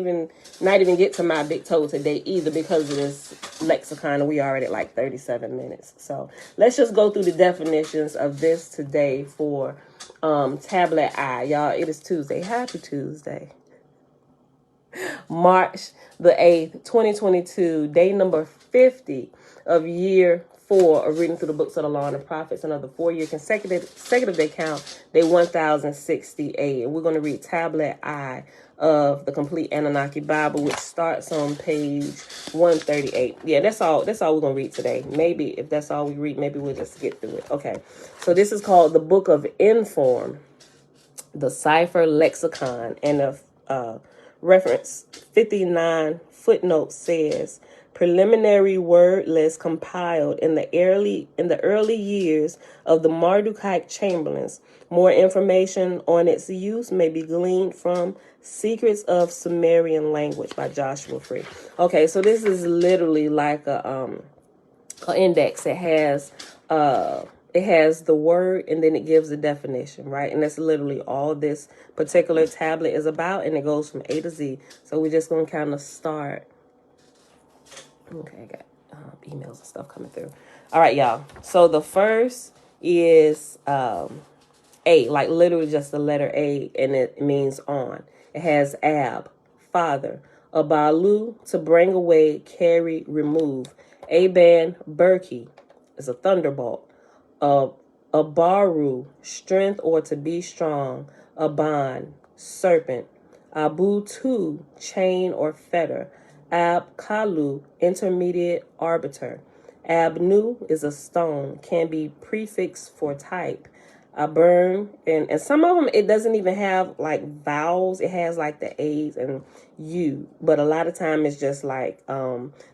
Speaker 1: not even get to my big toe today either because of this lexicon, and we already at like 37 minutes. So let's just go through the definitions of this today for tablet I, y'all. It is Tuesday. Happy Tuesday. March the 8th, 2022, day number 50 of year 4 of reading through the books of the law and the prophets. Another 4-year consecutive day count, day 1068. And we're going to read tablet I of the complete Annunaki Bible, which starts on page 138. Yeah, that's all we're going to read today. Maybe if that's all we read, maybe we'll just get through it. Okay, so this is called the Book of Inform. the cipher lexicon, and the reference 59 footnote says preliminary word list compiled in the early years of the Mardukite Chamberlains. More information on its use may be gleaned from Secrets of Sumerian Language by Joshua Free. Okay, so this is literally like a index. It has the word, and then it gives the definition, right? And that's literally all this particular tablet is about, and it goes from A to Z. So we're just gonna kind of start. Okay, I got emails and stuff coming through. All right, y'all. So the first is A, like literally just the letter A, and it means on. It has Ab, father. Abalu, to bring away, carry, remove. Aban, Berkey, is a thunderbolt. Abaru, strength or to be strong. Aban, serpent. Abu Tu, chain or fetter. Ab Kalu, intermediate arbiter. Abnu is a stone, can be prefix for type. Burn, and some of them it doesn't even have like vowels. It has like the A's and U, but a lot of time it's just like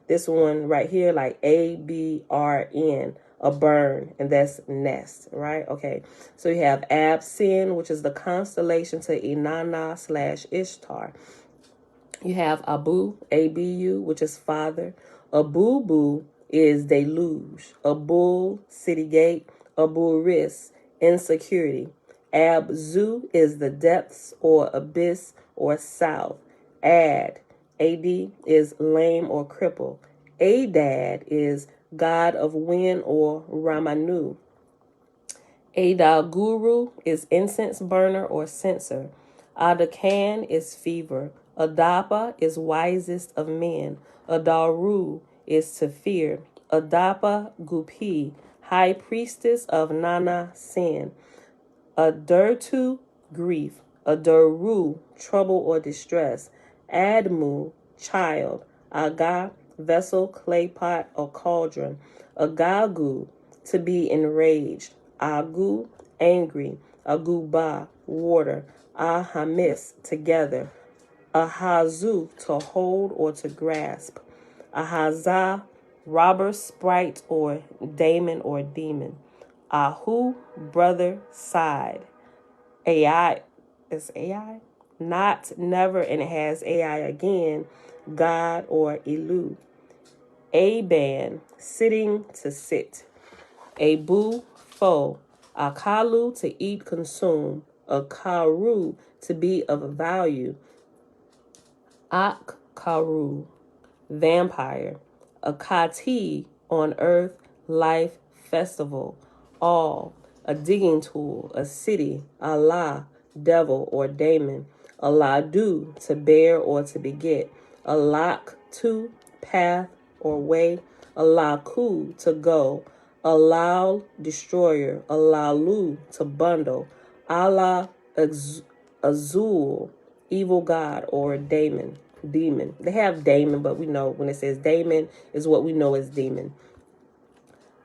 Speaker 1: this one right here, like ABRN, a burn, and that's nest, right? Okay, so you have Absin, which is the constellation to Inanna / Ishtar. You have Abu, ABU, which is father. Abubu is deluge. Abul, city gate. Abu Ris, insecurity. Abzu is the depths or abyss or south. Ad, AD is lame or cripple. Adad is god of wind or Ramanu. Adal Guru is incense burner or censer. Adakan is fever. Adapa is wisest of men. Adaru is to fear. Adapa Gupi, high priestess of Nana sin. Adurtu, grief. Aduru, trouble or distress. Admu, child. Aga, vessel, clay pot, or cauldron. Agagu, to be enraged. Agu, angry. Aguba, water. Ahamis, together. Ahazu, to hold or to grasp. Ahaza, robber, sprite, or daemon or demon. Ahu, brother, side. AI, is AI? Not, never, and it has AI again. God or Elu. Aban, sitting, to sit. Abu, foe. Akalu, to eat, consume. Akaru, to be of value. Akkaru, vampire. Akati, on earth, life, festival. All, a digging tool, a city. Allah, devil or daemon. Aladu, to bear or to beget. Alak, to, path or way. Alaku, to go. Alal, destroyer. Alalu, to bundle. Allah, Azul, evil god or demon. They have daemon, but we know when it says daemon is what we know as demon.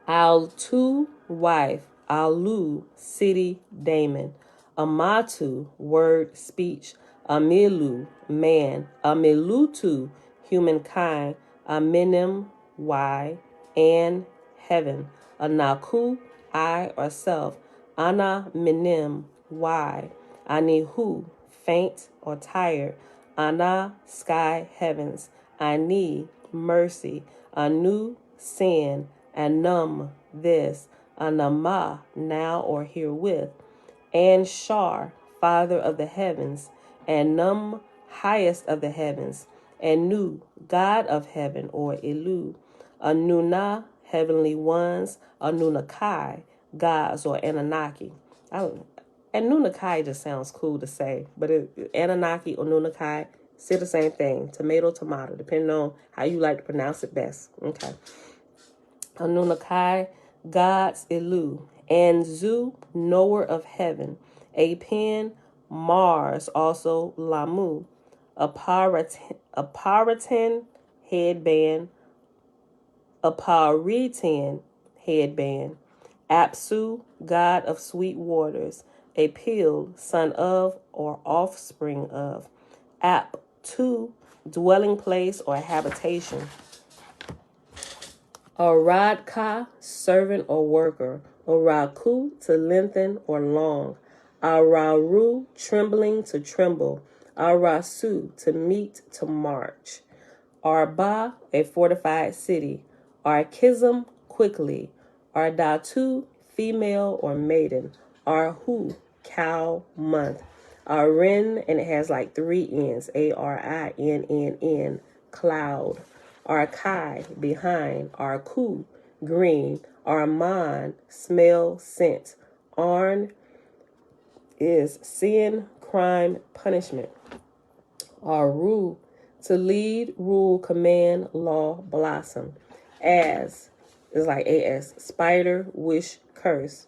Speaker 1: Al-tu, wife. Alu, city, daemon. Amatu, word, speech. Amilu, man. Amilutu, humankind. Aminim, why, and heaven. Anaku, I or self. Ana minim, why. Anihu, faint or tired. Ana, sky, heavens. Ani, mercy. Anu, sin. Anum, this. Anama, now or herewith. Anshar, father of the heavens. Anum, highest of the heavens. Anu, god of heaven or Elu. Anuna, heavenly ones. Annunaki, gods or Annunaki. Annunaki just sounds cool to say, but Annunaki or Annunaki, still the same thing. Tomato, tomato, depending on how you like to pronounce it best. Okay. Annunaki, gods, Elu. Anzu, knower of heaven. Apen, Mars, also Lamu. Aparitan, headband. Aparitan, headband. Apsu, god of sweet waters. a pil, son of or offspring of. Ap, to, dwelling place or habitation. Aradka, servant or worker. Araku, to lengthen or long. Araru, trembling, to tremble. Arasu, to meet, to march. Arba, a fortified city. Arkism, quickly. Ardatu, female or maiden. Arhu, cow, month. Arin, and it has like 3 N's. Arinn, cloud. Arkai, behind. Arku, green. Arman, smell, scent. Arn is sin, crime, punishment. Aru, to lead, rule, command, law, blossom. As is like as, spider, wish, curse.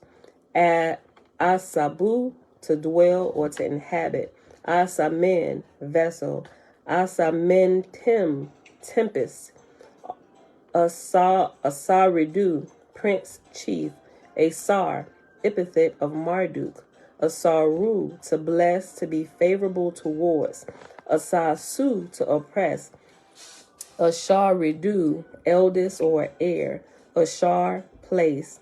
Speaker 1: Asabu, to dwell or to inhabit. Asamen, vessel. Asamentim, tempest. Asaridu, prince, chief. Asar, epithet of Marduk. Asaru, to bless, to be favorable towards. Asasu, to oppress. Asharidu, eldest or heir. Ashar, place.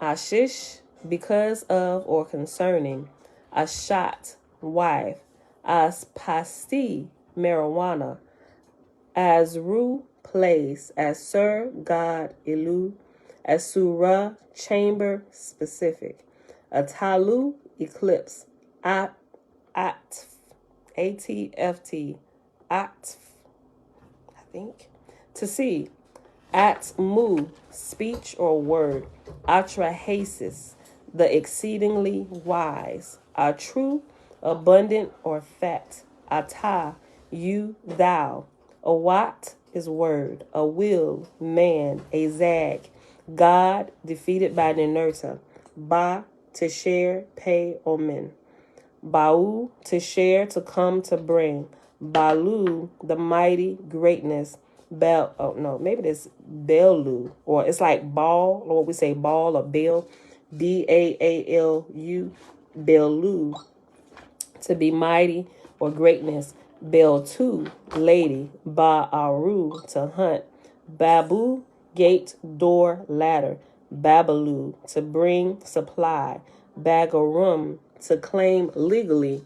Speaker 1: Ashish, because of or concerning. Ashat, wife. Aspasti, marijuana. Asru, place. Asur, God, Ilu. Asura, chamber, specific. Atalu, eclipse. Atf, ATFT, Atf, I think. To see. Atmu, speech or word. Atrahasis, the exceedingly wise. Atru, abundant or fat. Ata, you, thou. A wat is word. A will, man. A zag, God, defeated by Ninurta. Ba, to share, pay, omen. Bau, to share, to come, to bring. Balu, the mighty, greatness. Bel, oh no, maybe it's Belu, or it's like ball, or what we say ball or bell. Baalu, Belu, to be mighty or greatness. Bel2, lady. Ba'aru, to hunt. Babu, gate, door, ladder. Babalu, to bring, supply. Bagarum, to claim legally.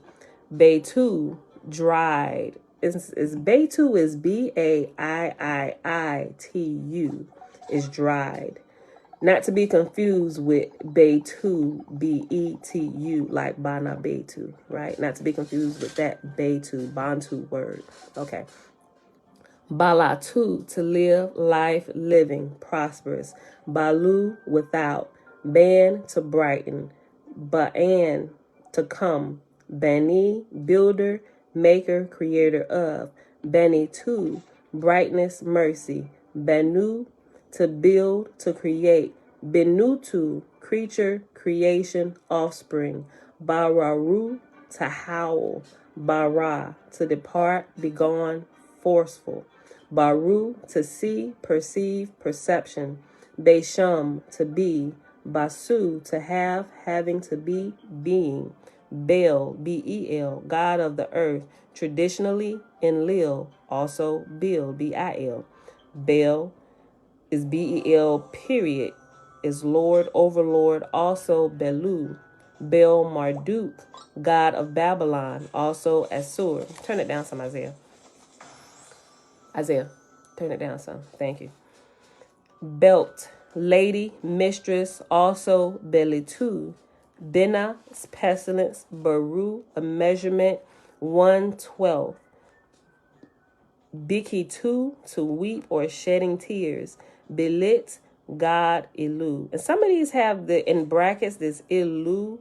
Speaker 1: Beitu, dried. Beitu is Baiiitu, is dried. Not to be confused with Beitu, Betu, like Bana Beitu, right? Not to be confused with that Beitu, Bantu word. Okay. Balatu, to live, life, living, prosperous. Balu, without. Ban, to brighten. Ba'an, to come. Bani, builder, maker, creator of. Bani, tu, brightness, mercy. Banu, to build, to create. Benutu, creature, creation, offspring. Bararu, to howl. Bara, to depart, begone, forceful. Baru, to see, perceive, perception. Besham, to be. Basu, to have, having, to be, being. Bel, B-E-L, God of the earth, traditionally. Enlil, also Bil, B-I-L. Bel is B-E-L, period, is Lord, overlord, also Belu. Bel Marduk, God of Babylon, also Assur. Turn it down some, Isaiah. Isaiah, turn it down some. Thank you. Belt, lady, mistress, also Belitu. Bena, pestilence. Baru, a measurement. 1/12. Bikitu, to weep or shedding tears. Belit, God, Ilu. And some of these have the, in brackets, this Ilu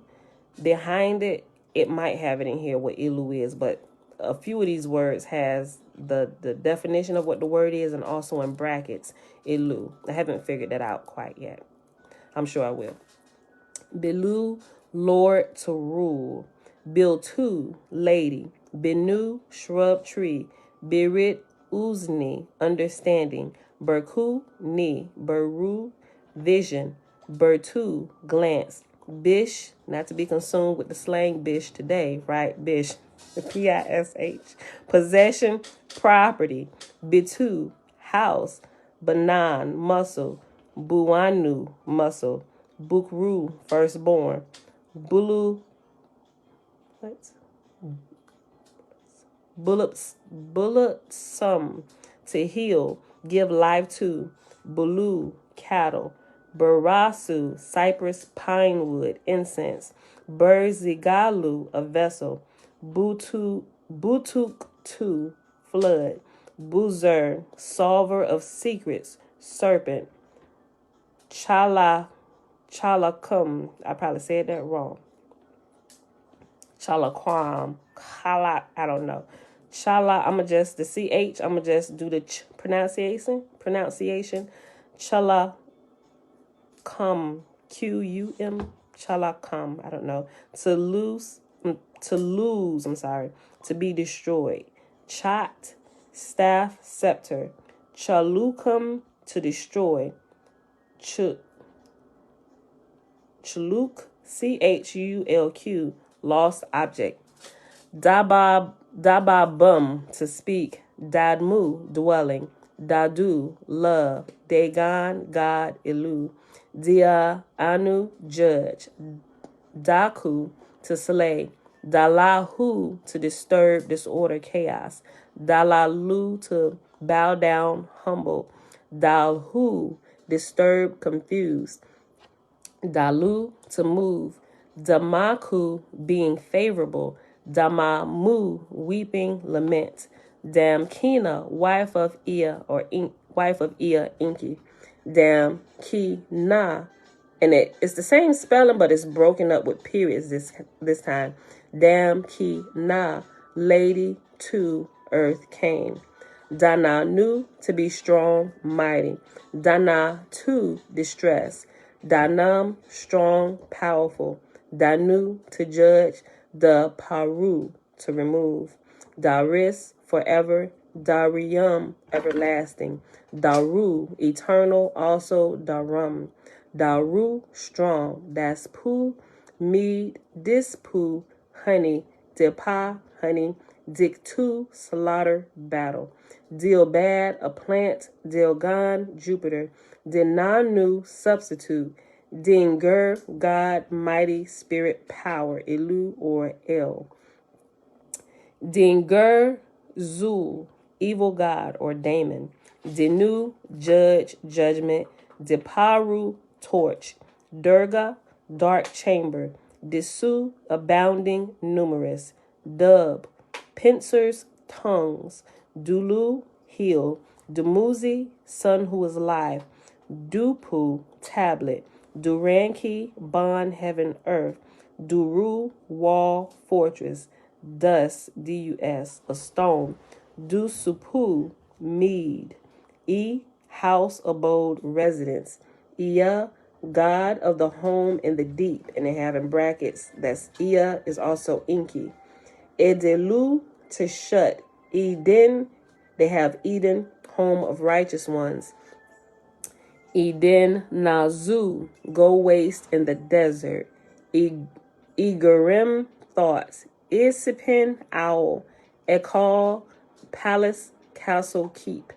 Speaker 1: behind it. It might have it in here what Ilu is, but a few of these words has the definition of what the word is, and also in brackets, Ilu. I haven't figured that out quite yet. I'm sure I will. Belu, Lord, to rule. Biltu, lady. Benu, shrub, tree. Birit, uzni, understanding. Berku, ni. Beru, vision. Bertu, glance. Bish, not to be consumed with the slang bish today, right? Bish, Pish. Possession, property. Bitu, house. Banan, muscle. Buanu, muscle. Bukru, firstborn. Bulu, what? Bulletsum, to heal, give life to. Bulu, cattle. Barasu, cypress, pine wood, incense. Berzigalu, a vessel. Butuktu, flood. Buzer, solver of secrets, serpent. Chalakum, I probably said that wrong. Chalaquam, I don't know. Chala, I'ma just the CH, I'ma just do the pronunciation. Chalacum, QUM, chalacum, I don't know. To lose, I'm sorry, to be destroyed. Chat, staff, scepter. Chalukum, to destroy. Chuluk, CHULQ, lost object. Dababum, to speak. Dadmu, dwelling. Dadu, love. Dagon, God, Ilu. Dia, Anu, judge. Daku, to slay. Dalahu, to disturb, disorder, chaos. Dalalu, to bow down, humble. Dalhu, disturb, confused. Dalu, to move. Damaku, being favorable. Damamu, weeping, lament. Damkina, wife of Ea, Inki. Damkina, and it's the same spelling, but it's broken up with periods this time. Damkina, lady to earth came. Dana nu, to be strong, mighty. Dana to distress. Danam, strong, powerful. Danu, to judge. The paru, to remove. Daris, forever. Darium, everlasting. Daru, eternal, also darum. Daru, strong. Daspu, mead. Dispu, honey. Dipa, honey. Diktu, slaughter, battle. Dilbad, a plant. Dilgan, Jupiter. Dinanu, substitute. Dinger, God, mighty, spirit, power. Ilu or El. Dinger, Zul, evil god or daemon. Dinu, judge, judgment. Diparu, torch. Durga, dark chamber. Disu, abounding, numerous. Dub, pincers, tongues. Dulu, heel. Dumuzi, son who is alive. Dupu, tablet. Duranki, bond, heaven, earth. Duru, wall, fortress. Dus, D-U-S, a stone. Dusupu, mead. E, house, abode, residence. Ia, God of the home in the deep. And they have in brackets, that's Ia is also Inky. Edelu, to shut. Eden, they have Eden, home of righteous ones. Eden Nazu, go waste in the desert. Igarim, thoughts. Isipin, owl. Ekal, palace, castle, keep.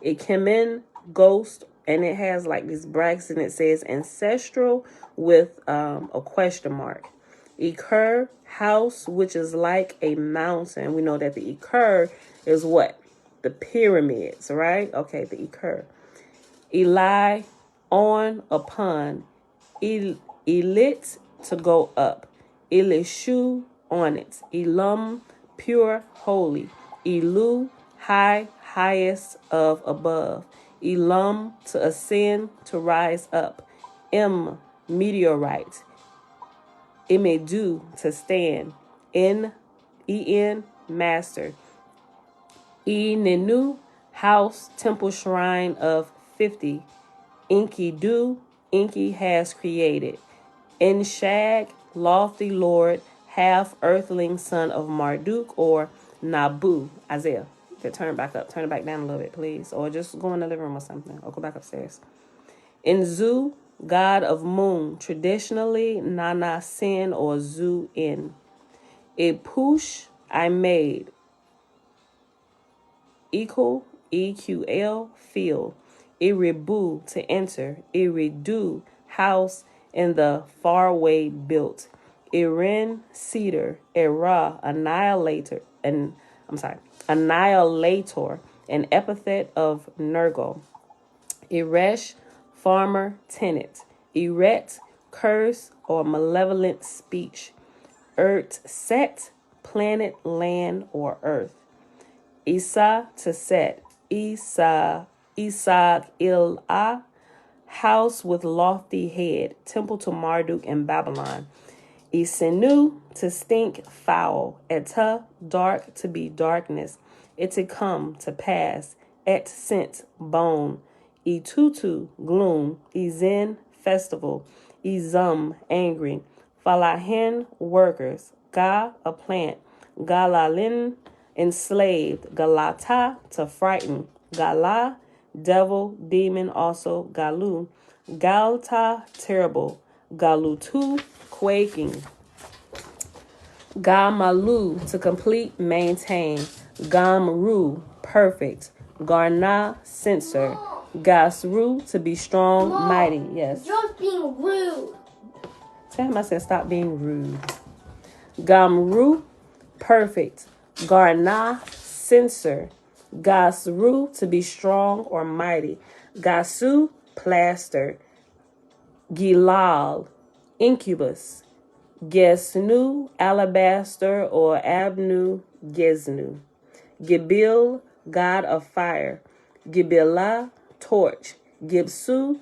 Speaker 1: Ikemen, ghost, and it has like these brackets and it says ancestral with a question mark. Iker, house, which is like a mountain. We know that the Iker is what? The pyramids, right? Okay, the Iker. Eli, on, upon. Elit, to go up. Elishu, on it. Elum, pure, holy. Elu, high, highest of above. Elum, to ascend, to rise up. Meteorite. Imedu, to stand. En, master. Nenu, house, temple, shrine of 50. Enkidu, Enki has created. Enshag, lofty lord, half earthling son of Marduk or Nabu. Isaiah. Turn it back up. Turn it back down a little bit, please. Or just go in the living room or something. Or go back upstairs. Enzu, God of moon, traditionally Nana Sin or Zu In. Ipush, I made. Equal, EQL, feel. Iribu, to enter. Iridu, house in the faraway built. Irin, cedar. Era, annihilator. Annihilator, an epithet of Nergal. Eresh, farmer, tenant. Eret, curse or malevolent speech. Set, planet, land, or earth. Isa, to set. Isaac il-ah, house with lofty head. Temple to Marduk in Babylon. Isenu, to stink, foul. Eta, dark, to be darkness. Come, to pass. Et scent, bone. Itutu, gloom. Izen, festival. Izum, angry. Falahin, workers. Ga, a plant. Galalin, enslaved. Galata, to frighten. Gala, devil, demon, also. Galu. Galta, terrible. Galutu, quaking. Gamalu, to complete, maintain. Gamru, perfect. Garna, censor. Gasru, to be strong,
Speaker 3: Mom,
Speaker 1: mighty. Yes.
Speaker 3: Just being rude.
Speaker 1: Tell him I said stop being rude. Gamru, perfect. Garna, censor. Gasru, to be strong or mighty. Gasu, plaster. Gilal, incubus. Gesnu, alabaster or abnu, gesnu. Gibil, god of fire. Gibila, torch. Gibsu,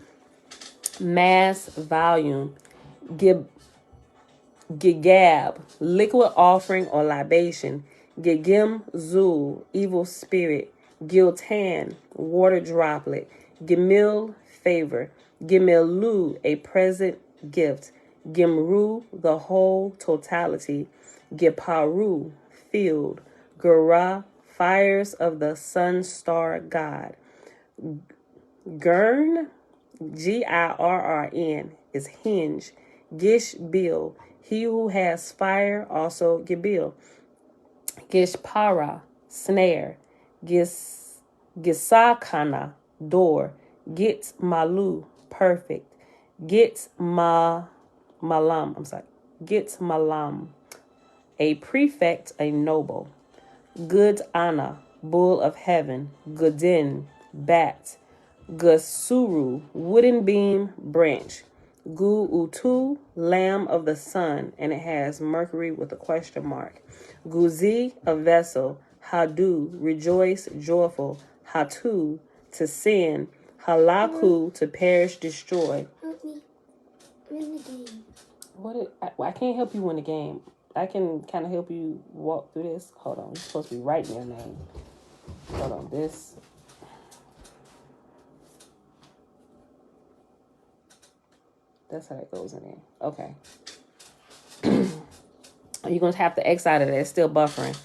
Speaker 1: mass volume. Gigab, liquid offering or libation. Gigim Zul, evil spirit. Giltan, water droplet. Gimil, favor. Gimilu, a present gift. Gimru, the whole totality. Giparu, field. Gura, fires of the sun star god. Gurn, Girrn, is hinge. Gish Bil, he who has fire, also Gibil. Gishpara, snare. Gisakana, door. Git Malu, perfect. Git Malam, Git Malam, a prefect, a noble. Good Anna, bull of heaven. Gudin, bat. Gusuru, wooden beam, branch. Gu Utu, lamb of the sun, and it has Mercury with a question mark. Guzi, a vessel. Hadu, rejoice, joyful. Hatu, to sin. Halaku, to perish, destroy.
Speaker 3: Help me win the game.
Speaker 1: I can't help you win the game. I can kind of help you walk through this. Hold on, you're supposed to be writing your name. Hold on, this. That's how that goes in there. Okay. You're going to have to X out of that. It's still buffering.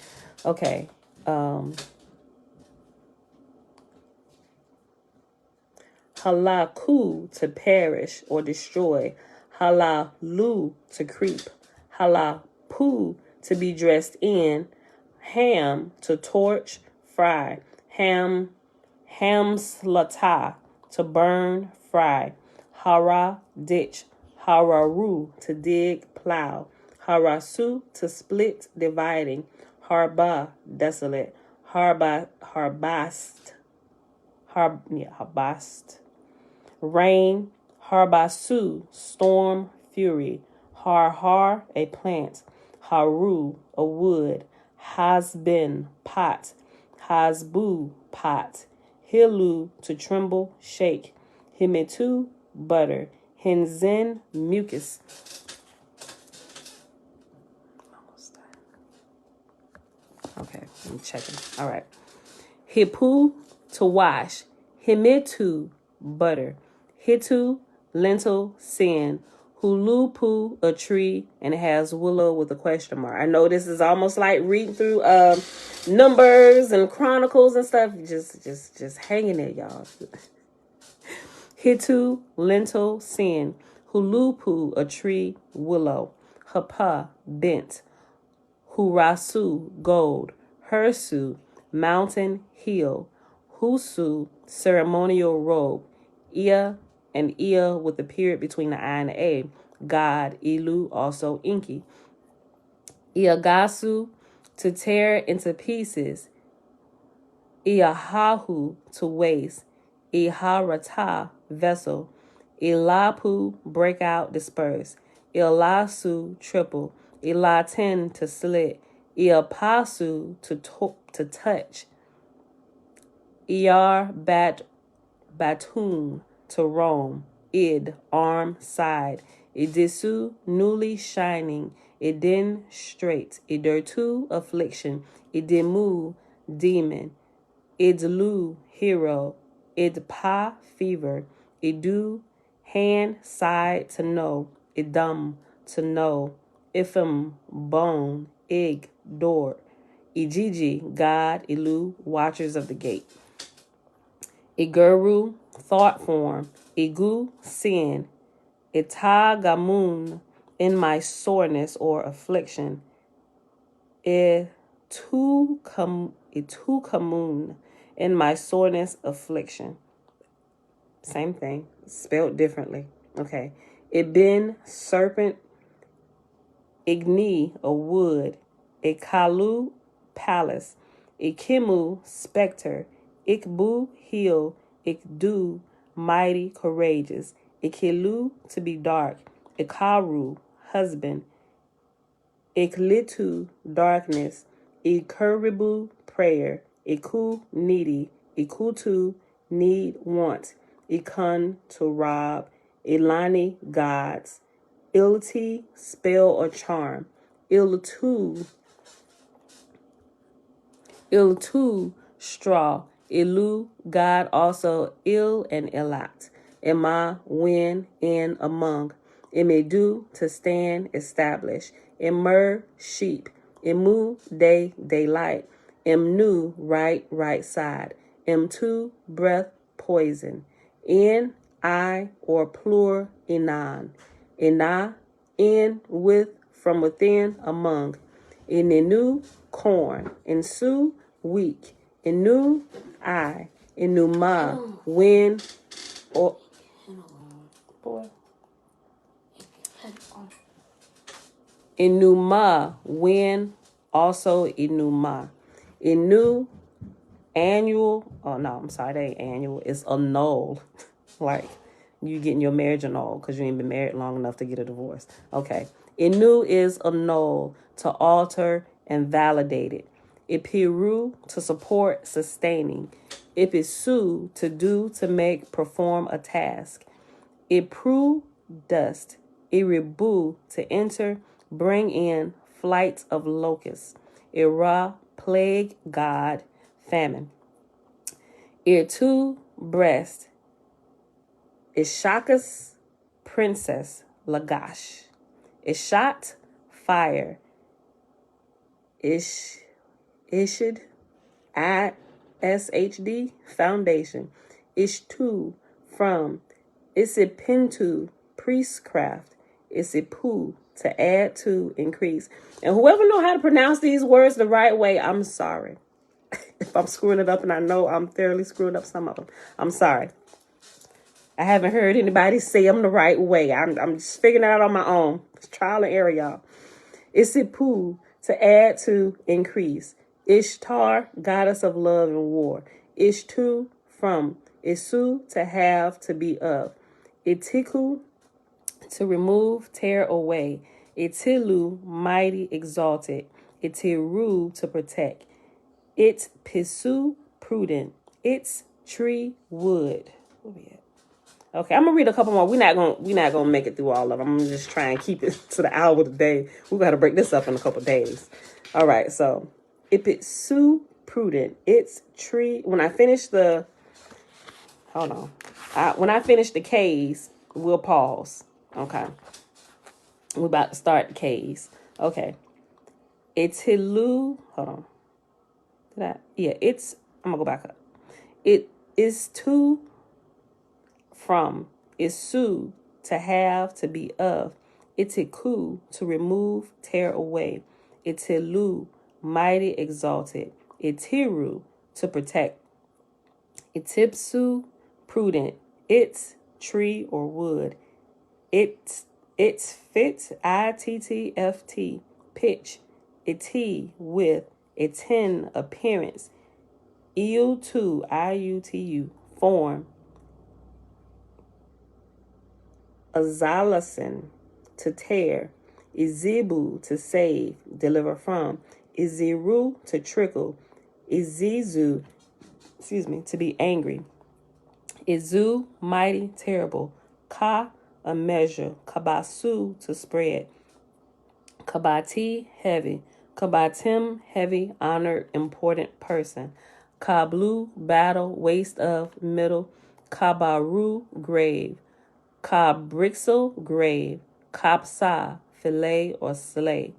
Speaker 1: Okay. Halaku, to perish or destroy. Halalu, to creep. Halapu, to be dressed in. Ham, to torch, fry. Hamslata, to burn, fry. Hara, ditch. Hararu, to dig, plow. Harasu, to split, dividing. Harba, desolate. Harbast. Rain. Harbasu, storm, fury. Har, a plant. Haru, a wood. Hasbin, pot. Hasbu, pot. Hilu, to tremble, shake. Himitu, butter. Hinzen, mucus. Almost done. Okay, I'm checking. All right. Hipu, to wash. Himitu, butter. Hitu, lentil, sin. Hulupu, a tree, and it has willow with a question mark. I know this is almost like reading through Numbers and Chronicles and stuff. Just hang in there, y'all. Hitu, lentil, sin. Hulupu, a tree, willow. Hapa, bent. Hurasu, gold. Hersu, mountain, hill. Husu, ceremonial robe. Ia, and Ia with the period between the I and the A. God, Ilu, also Inky. Iagasu, to tear into pieces. Iahahu, to waste. Iharata, vessel. Ilapu, break out, disperse. Ilasu, triple. Ilaten, to slit. Iapasu, to touch. Iar batun, to roam. Id, arm, side. Idisu, newly shining. Idin, straight. Idertu, affliction. Idimu, demon. Idlu, hero. Idpa, fever. Idu, hand, side, to know. Idum, to know. Ifim, bone. Ig, door. Ijiji, God. Ilu, watchers of the gate. Iguru, thought form. Igu, sin. Itagamun, in my soreness or affliction. Itukamun, in my soreness, affliction. Same thing, spelled differently. Okay. Ibn, serpent. Igni, a wood. Ikalu, palace. Ikimu, specter. Ikbu, heel. Ikdu, mighty, courageous. Ikilu, to be dark. Ikaru, husband. Iklitu, darkness. Ikuribu, prayer. Iku, needy. Ikutu, need, want. Ikun, to rob. Ilani, gods. Ilti, spell or charm. Iltu, straw. Ilu, God, also il and ilat. Ima, when, in, among. Imedu, to stand, establish. Immer, sheep. Imu, day, daylight. Imnu, right side. Imtu, breath, poison. In, I, or plur, inan. Ina, in, with, from within, among. Ininu, corn. Insu, weak. Inu, I. Inuma, when, or... Boy. Inuma, when, also Inuma. Inu, annual. Oh, no, I'm sorry, that ain't annual. It's annul. Like, you getting your marriage annulled because you ain't been married long enough to get a divorce. Okay. Inu is annul, to alter and validate it. Ipiru, to support, sustaining. Ipisu, to do, to make, perform a task. Ipru, dust. Iribu, to enter, bring in, flights of locusts. Ira, plague, God, famine. Irtu, breast. Ishakas, princess, Lagash. Ishat, fire. Ishid, ISHD, foundation. Ishtu, from. Isipintu, priestcraft. Isipu, to add to, increase. And whoever know how to pronounce these words the right way, I'm sorry. If I'm screwing it up, and I know I'm thoroughly screwing up some of them, I'm sorry. I haven't heard anybody say them the right way. I'm just figuring it out on my own. It's trial and error, y'all. Isipu, to add to, increase. Ishtar, goddess of love and war. Ishtu, from. Isu, to have, to be of. Itiku, to remove, tear away. Itilu, mighty, exalted. Itiru, to protect. It pisu, prudent. It's tree, wood. Where we at? Okay, I'm gonna read a couple more. We're not gonna make it through all of them. I'm gonna just try and keep it to the hour today. We gotta break this up in a couple days. All right, so if it's prudent, it's tree. When I finish the, hold on. When I finish the K's, we'll pause. Okay, we're about to start the K's. Okay, it's Hilu. Hold on. I'm gonna go back up. It is to from. Isu, to have, to be of. Itiku, to remove, tear away. Itilu, mighty, exalted. Itiru, to protect. Itipsu, prudent. It's, tree or wood. It's fit, ITTFT, pitch. Iti, with. Itin, appearance. Iutu, IUTU, form. Azalasin, to tear. Izibu, to save, deliver from. Iziru, to trickle. Izizu, to be angry. Izu, mighty, terrible. Ka, a measure. Kabasu, to spread. Kabati, heavy. Kabatim, heavy, honored, important person. Kablu, battle, waste of, middle. Kabaru, grave. Kabrixel, grave. Kapsa, fillet or slay.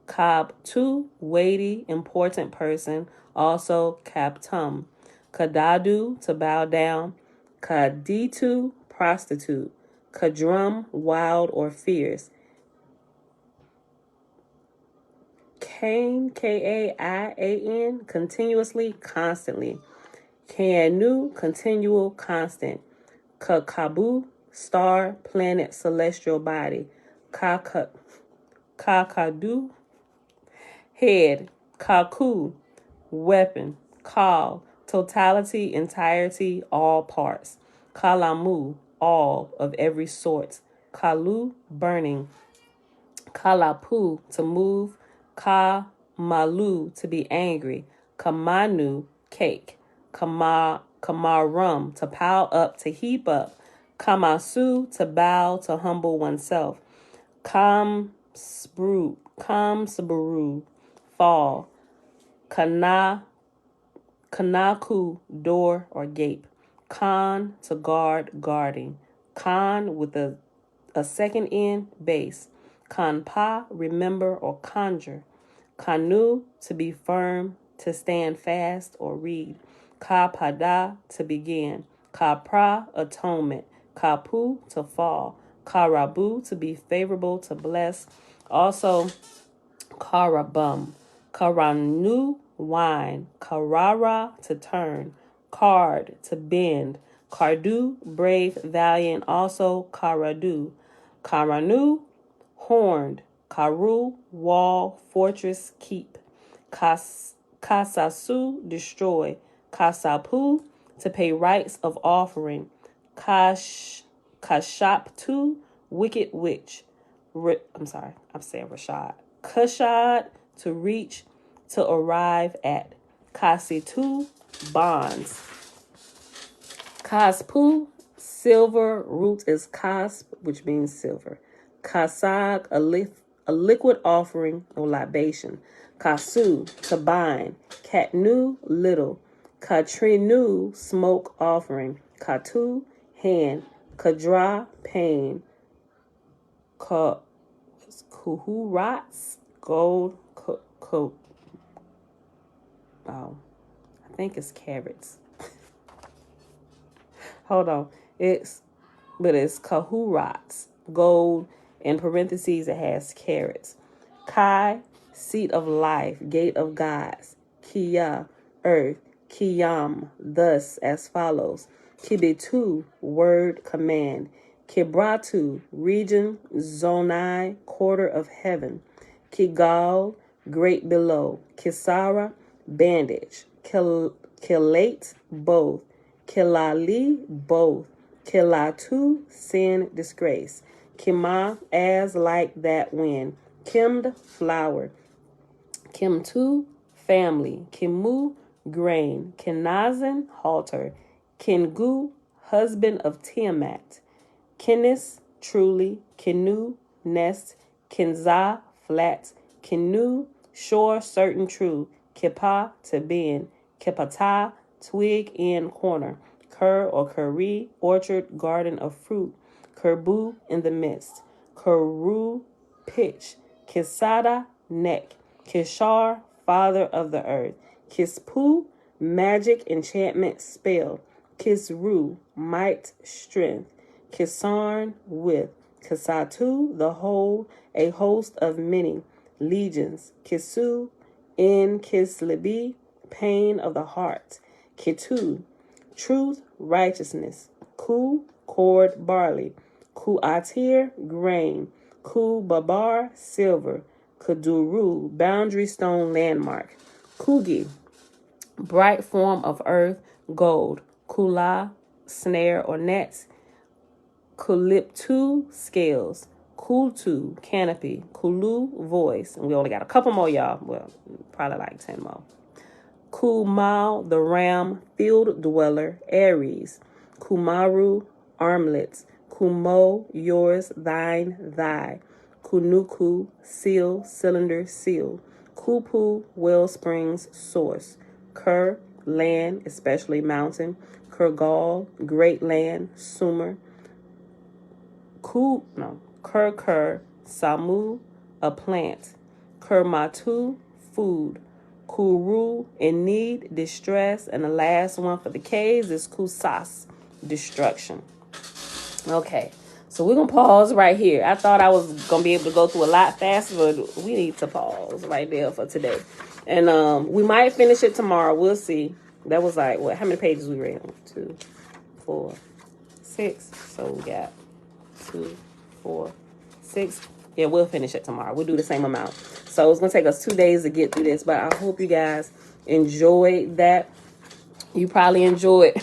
Speaker 1: Kabtu, weighty, important person, also kaptum. Kadadu, to bow down. Kaditu, prostitute. Kadrum, wild or fierce. Kain, Kaian, continuously, constantly. Kanu, continual, constant. Kakabu, star, planet, celestial body. Kakadu, head. Kaku, weapon. Kal, totality, entirety, all parts. Kalamu, all, of every sort. Kalu, burning. Kalapu, to move. Kamalu, to be angry. Kamanu, cake. Kamarum, to pile up, to heap up. Kamasu, to bow, to humble oneself. Kamsbru, fall. Kanaku, door or gape. Kan, to guard, guarding. Kan, with a second N, base. Kanpa, remember or conjure. Kanu, to be firm, to stand fast or read. Kapada, to begin. Kapra, atonement. Kapu, to fall. Karabu, to be favorable, to bless. Also, karabum. Karanu, wine. Karara, to turn. Card, to bend. Kardu, brave, valiant. Also, karadu. Karanu, horned. Karu, wall, fortress, keep. Kasasu, destroy. Kasapu, to pay rights of offering. Kashaptu, wicked witch. I'm saying Rashad. Kashad, to reach, to arrive at. Kasitu, bonds. Kaspu, silver, root is kasp, which means silver. Kasag, a liquid offering or libation. Kasu, to bind. Katnu, little. Katrinu, smoke offering. Katu, hand. Kadra, pain. Kuhurats, gold coat. Oh, I think it's carrots. Hold on. It's kahurats, gold. In parentheses, it has carrots. Kai, seat of life, gate of gods. Kia, earth. Kiyam, thus, as follows. Kibitu, word, command. Kibratu, region, zonai, quarter of heaven. Kigal, great below. Kisara, bandage. Kilate, both. Kilali, both. Kilatu, sin, disgrace. Kima, as like that when. Kimd, flower. Kimtu, family. Kimu, grain. Kinazin, halter. Kingu, husband of Tiamat. Kinis, truly. Kinu, nest. Kinza, flat. Kinu, shore, certain, true. Kipa, to bend. Kipata, twig, end, corner. Kur or kuri, orchard, garden of fruit. Kerbu, in the midst. Kuru, pitch. Kisada, neck. Kishar, father of the earth. Kispu, magic, enchantment, spell. Kisru, might, strength. Kisarn, with. Kisatu, the whole, a host of many. Legions. Kisu, in Kislibi, pain of the heart. Kitu, truth, righteousness. Ku, cord, barley. Kuatir, grain. Ku babar, silver. Kuduru, boundary stone landmark. Kugi, bright form of earth, gold. Kula, snare or nets. Kuliptu, scales. Kultu, canopy. Kulu, voice. And we only got a couple more, y'all. Well, probably like 10 more. Kumal, the ram, field dweller, Aries. Kumaru, armlets. Kumo, yours, thine, thy. Kunuku, seal, cylinder, seal. Kupu, well springs, source. Kur, land, especially mountain. Kurgal, great land, Sumer. Kur, Samu, a plant. Kurmatu, food. Kuru, in need, distress. And the last one for the K's is Kusas, destruction. Okay, so we're going to pause right here. I thought I was going to be able to go through a lot faster, but we need to pause right there for today. And we might finish it tomorrow. We'll see. That was like, what? How many pages we read? 2, 4, 6. So we got 2, 4, 6. Yeah, we'll finish it tomorrow. We'll do the same amount. So it's going to take us 2 days to get through this, but I hope you guys enjoyed that. You probably enjoyed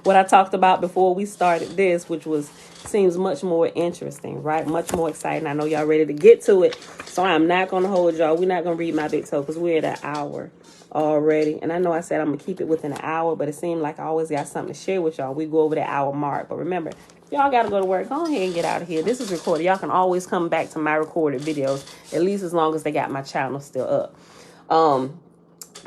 Speaker 1: what I talked about before we started this, which seems much more interesting, right? Much more exciting. I know y'all ready to get to it. So I'm not going to hold y'all. We're not going to read my big toe because we're at an hour already. And I know I said I'm going to keep it within an hour, but it seemed like I always got something to share with y'all. We go over the hour mark. But remember, y'all got to go to work. Go ahead and get out of here. This is recorded. Y'all can always come back to my recorded videos, at least as long as they got my channel still up.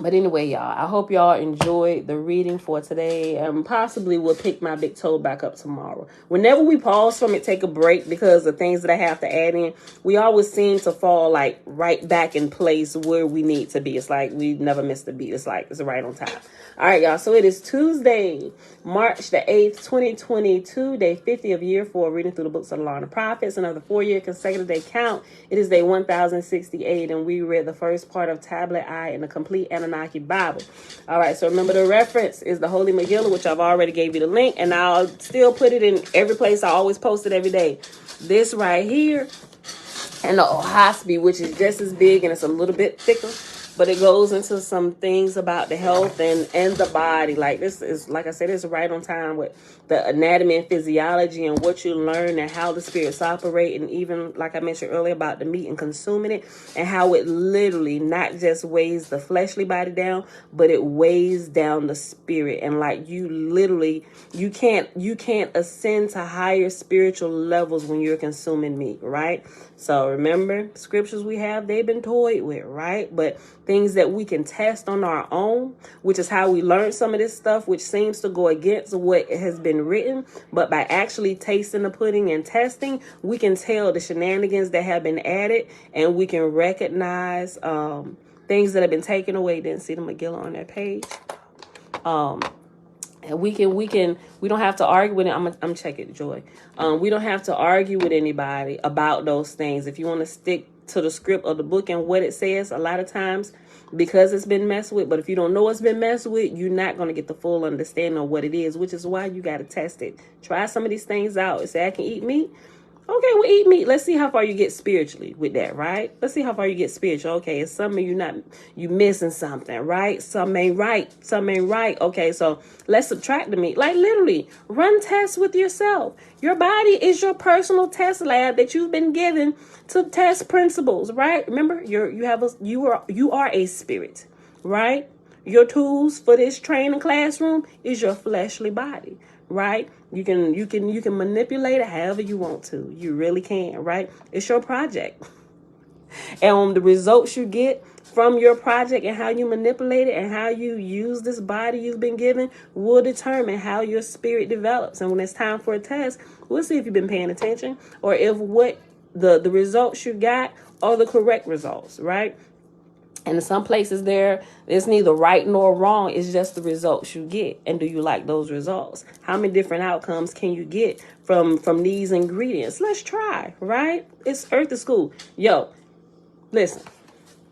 Speaker 1: But anyway, y'all, I hope y'all enjoyed the reading for today, and possibly we'll pick my big toe back up tomorrow. Whenever we pause from it, take a break because the things that I have to add in, we always seem to fall like right back in place where we need to be. It's like we never missed a beat. It's like it's right on time. All right, y'all. So it is Tuesday, March the 8th, 2022, day 50 of year 4, reading through the books of the Law and the Prophets. Another 4-year consecutive day count. It is day 1068, and we read the first part of Tablet I in the complete Annunaki Bible. All right, so remember the reference is the Holy Megillah, which I've already gave you the link, and I'll still put it in every place. I always post it every day. This right here, and the OAHSPE, which is just as big and it's a little bit thicker, but it goes into some things about the health and the body. Like this is, like I said, it's right on time with the anatomy and physiology and what you learn and how the spirits operate. And even like I mentioned earlier about the meat and consuming it and how it literally not just weighs the fleshly body down, but it weighs down the spirit. And like you literally, you can't ascend to higher spiritual levels when you're consuming meat, right? So remember, scriptures we have, they've been toyed with, right? But things that we can test on our own, which is how we learn some of this stuff, which seems to go against what has been written. But by actually tasting the pudding and testing, we can tell the shenanigans that have been added, and we can recognize things that have been taken away. Didn't see the Megillah on that page. And we don't have to argue with it. I'm checking Joy. We don't have to argue with anybody about those things. If you want to stick to the script of the book and what it says, a lot of times because it's been messed with. But if you don't know it's been messed with, you're not going to get the full understanding of what it is, which is why you got to test it. Try some of these things out. Say, I can eat meat. Okay, we'll eat meat. Let's see how far you get spiritually with that, right? Let's see how far you get spiritual. Okay, it's something you missing something, right? Something ain't right. Okay, so let's subtract the meat. Like literally, run tests with yourself. Your body is your personal test lab that you've been given to test principles, right? Remember, you are a spirit, right? Your tools for this training classroom is your fleshly body, right? You can manipulate it however you want to. You really can, right? It's your project. And the results you get from your project and how you manipulate it and how you use this body you've been given will determine how your spirit develops. And when it's time for a test, we'll see if you've been paying attention or if what the results you got are the correct results, right? And in some places there's neither right nor wrong. It's just the results you get. And do you like those results? How many different outcomes can you get from these ingredients? Let's try, right? It's Earth is School. Yo, listen,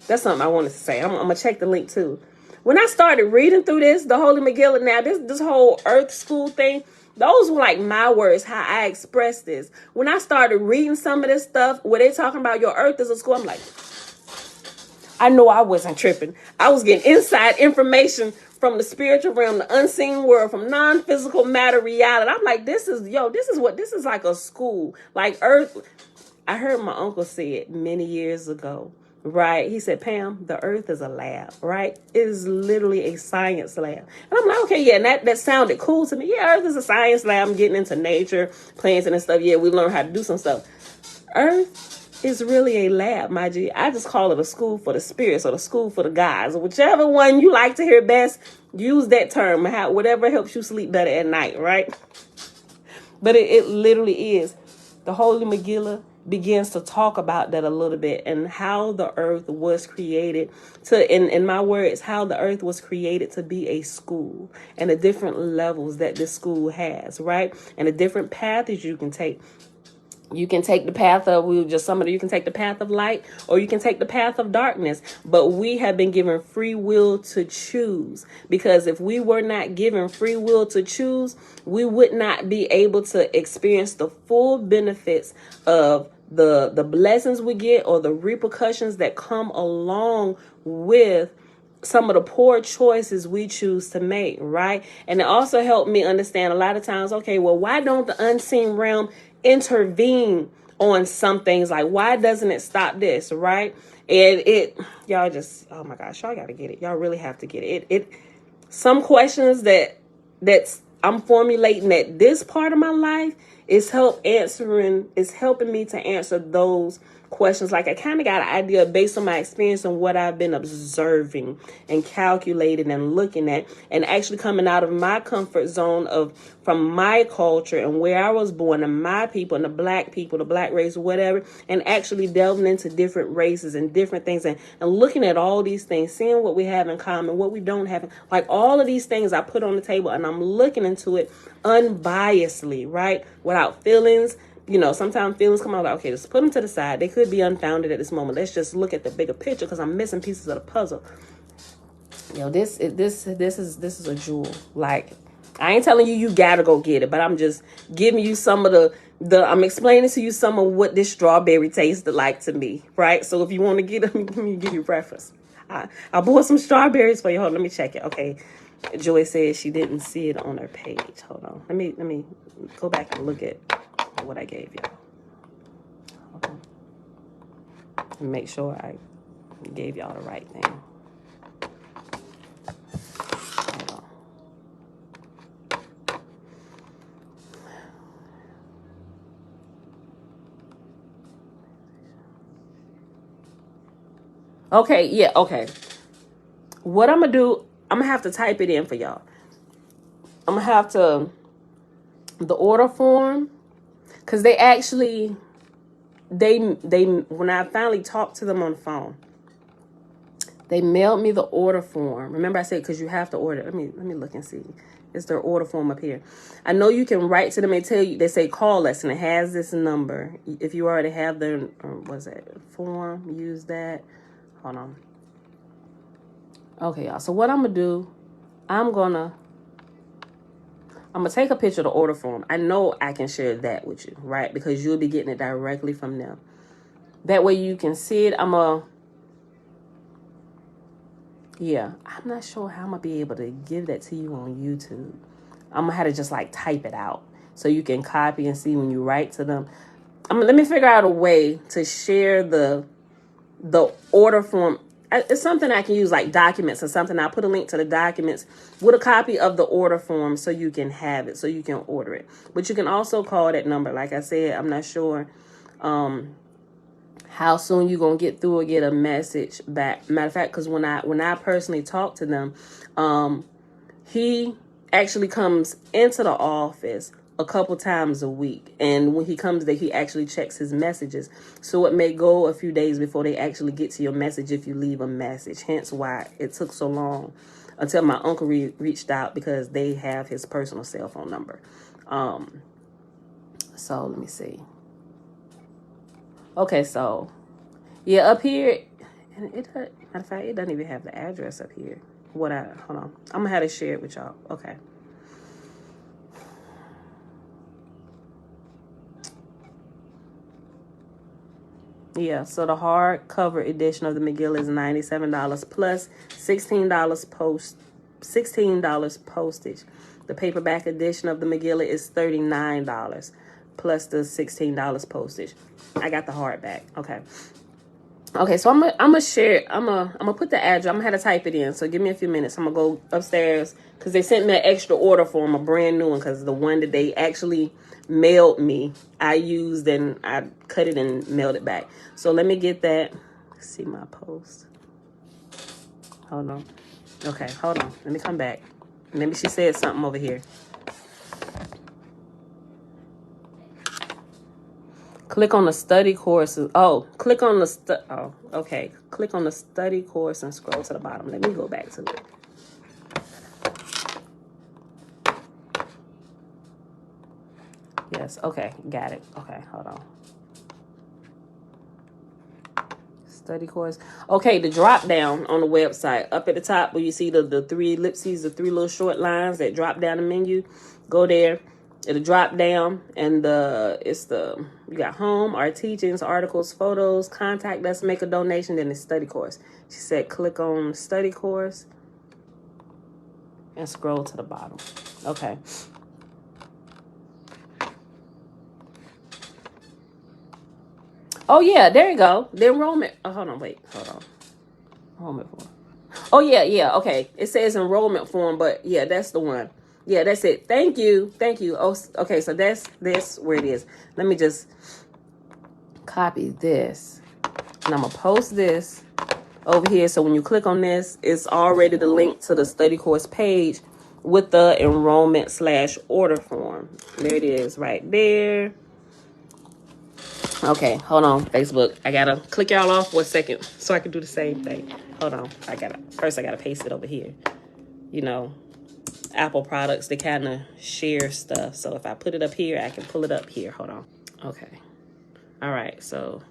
Speaker 1: that's something I wanted to say. I'm going to check the link too. When I started reading through this, the Holy Megillah, now this whole Earth School thing, those were like my words, how I express this. When I started reading some of this stuff where they talking about your Earth is a school, I'm like, I know I wasn't tripping. I was getting inside information from the spiritual realm, the unseen world, from non-physical matter reality. I'm like, this is like a school. Like Earth, I heard my uncle say it many years ago, right? He said, Pam, the Earth is a lab, right? It is literally a science lab. And I'm like, okay, yeah, and that sounded cool to me. Yeah, Earth is a science lab. I'm getting into nature, plants and stuff. Yeah, we learn how to do some stuff. Earth is really a lab, my G. I just call it a school for the spirits or the school for the guys. Whichever one you like to hear best, use that term. Whatever helps you sleep better at night, right? But it literally is. The Holy Megillah begins to talk about that a little bit and how the earth was created to, in my words, how the earth was created to be a school and the different levels that this school has, right? And the different paths you can take. You can take the path of, you can take the path of light or you can take the path of darkness. But we have been given free will to choose, because if we were not given free will to choose, we would not be able to experience the full benefits of the blessings we get or the repercussions that come along with some of the poor choices we choose to make, right? And it also helped me understand a lot of times, okay, well, why don't the unseen realm intervene on some things? Like, why doesn't it stop this, right? And y'all just, oh my gosh, y'all gotta get it. Y'all really have to get it. Some questions that's I'm formulating at this part of my life is helping me to answer those questions. Like, I kind of got an idea based on my experience and what I've been observing and calculating and looking at, and actually coming out of my comfort zone from my culture and where I was born and my people and the black people, the black race, whatever, and actually delving into different races and different things and looking at all these things, seeing what we have in common, what we don't have. Like, all of these things I put on the table and I'm looking into it unbiasedly, right? Without feelings. Sometimes feelings come out like, okay, just put them to the side. They could be unfounded at this moment. Let's just look at the bigger picture, because I'm missing pieces of the puzzle. This is a jewel. Like, I ain't telling you gotta go get it, but I'm just giving you some of I'm explaining to you some of what this strawberry tasted like to me, right? So if you want to get it, let me give you reference. I bought some strawberries for you. Hold on, let me check it. Okay. Joy said she didn't see it on her page. Hold on. Let me go back and look at what I gave you. Hold on. And make sure I gave y'all the right thing. Hold on. Okay, yeah, okay. What I'm gonna do, I'm gonna have to type it in for y'all. I'm gonna have to, the order form, because they actually, when I finally talked to them on the phone, they mailed me the order form. Remember I said, because you have to order. Let me look and see. It's their order form up here. I know you can write to them and tell you, they say call us, and it has this number. If you already have their, form, use that. Hold on. Okay, y'all. So what I'm going to do, I'm going to take a picture of the order form. I know I can share that with you, right? Because you'll be getting it directly from them. That way you can see it. I'm not sure how I'm going to be able to give that to you on YouTube. I'm going to have to just like type it out so you can copy and see when you write to them. Let me figure out a way to share the order form. It's something I can use, like documents or something. I'll put a link to the documents with a copy of the order form so you can have it, so you can order it. But you can also call that number. Like I said, I'm not sure how soon you're going to get through or get a message back. Matter of fact, because when I personally talk to them, he actually comes into the office a couple times a week. And when he comes there, he actually checks his messages. So it may go a few days before they actually get to your message if you leave a message. Hence why it took so long until my uncle reached out, because they have his personal cell phone number. So let me see. Okay, so yeah, up here, and matter of fact, it doesn't even have the address up here. Hold on. I'm gonna have to share it with y'all. Okay. Yeah, so the hardcover edition of the Megillah is $97 plus $16 postage. The paperback edition of the Megillah is $39 plus the $16 postage. I got the hardback. Okay, so I'm gonna share. I'm gonna put the address. I'm gonna have to type it in. So give me a few minutes. I'm gonna go upstairs because they sent me an extra order form, a brand new one, because the one that they actually mailed me, I used and I cut it and mailed it back. So let me get that. See my post. Hold on. Okay, hold on. Let me come back. Maybe she said something over here. Click on the study courses. Oh, click on the okay. Click on the study course and scroll to the bottom. Let me go back to it. Yes, okay, got it. Okay, hold on. Study course. Okay, the drop down on the website up at the top where you see the three ellipses, the three little short lines that drop down the menu. Go there. It'll drop down, and you got home, our teachings, articles, photos, contact us, make a donation, then the study course. She said click on study course and scroll to the bottom. Okay. Oh yeah, there you go. The enrollment. Oh, hold on. Enrollment form. Oh yeah. Okay. It says enrollment form, but yeah, that's the one. Yeah, that's it. Thank you. Oh, okay. So that's where it is. Let me just copy this, and I'm gonna post this over here. So when you click on this, it's already the link to the study course page with the enrollment/order form. There it is, right there. Okay, hold on, Facebook. I gotta click y'all off for a second so I can do the same thing. Hold on. I gotta paste it over here. You know, Apple products, they kind of share stuff. So if I put it up here, I can pull it up here. Hold on. Okay. All right. So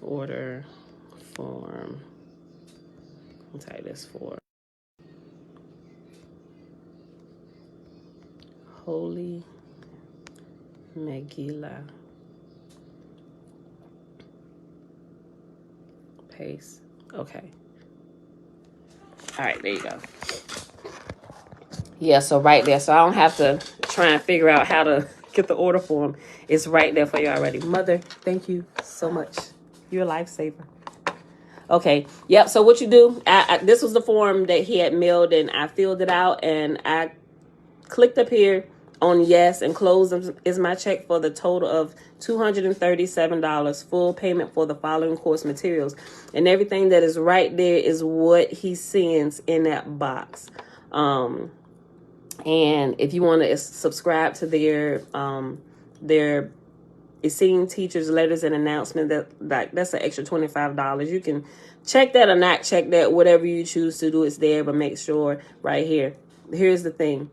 Speaker 1: order form. I'll type this for Holy Megillah. Paste. Okay. All right, there you go. Yeah, so right there. So I don't have to try and figure out how to get the order form. It's right there for you already. Mother, thank you so much. You're a lifesaver. Okay. Yep. So what you do, this was the form that he had mailed, and I filled it out, and I clicked up here on yes, and close is my check for the total of $237, full payment for the following course materials. And everything that is right there is what he sends in that box. And if you want to subscribe to their Seeing Teachers letters and announcement, that's an extra $25. You can check that or not check that, whatever you choose to do, it's there. But make sure right here. Here's the thing.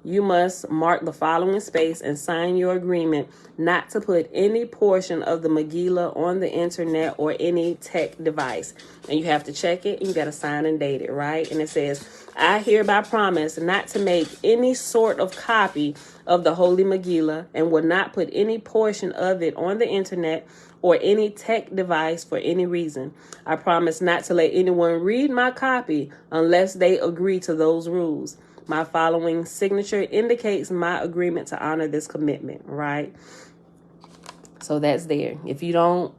Speaker 1: You must mark the following space and sign your agreement not to put any portion of the Megillah on the internet or any tech device. And you have to check it, and you got to sign and date it, right? And it says, I hereby promise not to make any sort of copy of the Holy Megillah and will not put any portion of it on the internet or any tech device for any reason. I promise not to let anyone read my copy unless they agree to those rules. My following signature indicates my agreement to honor this commitment, right? So that's there. If you don't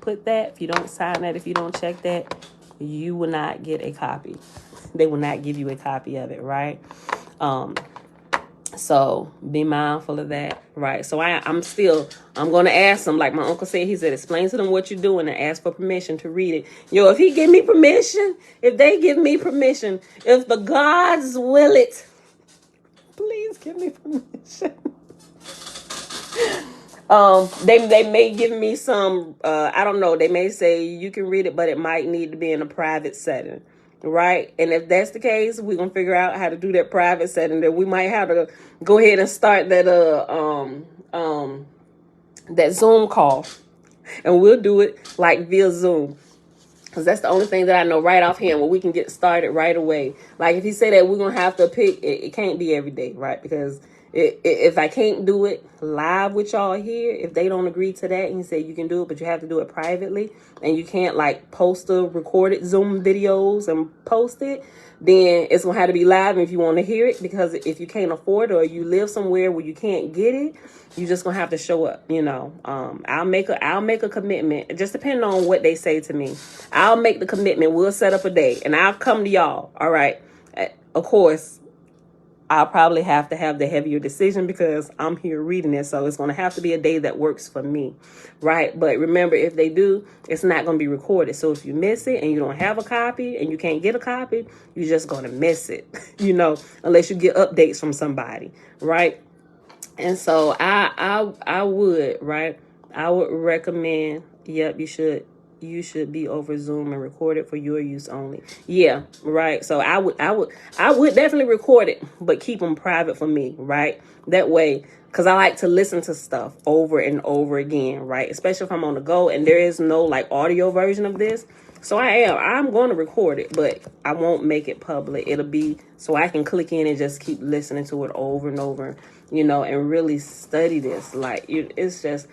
Speaker 1: put that, if you don't sign that, if you don't check that, you will not get a copy. They will not give you a copy of it, right? So be mindful of that, right? So I'm going to ask them, like my uncle said, he said, explain to them what you're doing and ask for permission to read it. Yo, if he give me permission, if they give me permission, if the gods will it, Please give me permission. They may give me some, I don't know, they may say you can read it, but it might need to be in a private setting, right? And if that's the case, we're gonna figure out how to do that private setting. That we might have to go ahead and start that that Zoom call, and we'll do it like via Zoom. Because that's the only thing that I know right offhand where we can get started right away. Like if he say that we're going to have to pick, it can't be every day, right? Because if I can't do it live with y'all here, if they don't agree to that, and he said you can do it, but you have to do it privately, and you can't like post the recorded Zoom videos and post it, then it's going to have to be live if you want to hear it. Because if you can't afford it or you live somewhere where you can't get it, you just gonna have to show up, you know. I'll make a commitment, just depending on what they say to me. I'll make the commitment. We'll set up a day, and I'll come to y'all. All right. Of course, I'll probably have to have the heavier decision because I'm here reading it, so it's gonna have to be a day that works for me, right? But remember, if they do, it's not gonna be recorded. So if you miss it and you don't have a copy and you can't get a copy, you're just gonna miss it, you know, unless you get updates from somebody, right? And so I would, right? I would recommend, yep, you should be over Zoom and record it for your use only. Yeah, right. So I would definitely record it, but keep them private for me, right? That way, because I like to listen to stuff over and over again, right? Especially if I'm on the go and there is no like audio version of this. So I'm going to record it, but I won't make it public. It'll be so I can click in and just keep listening to it over and over, you know, and really study this. Like, it's just,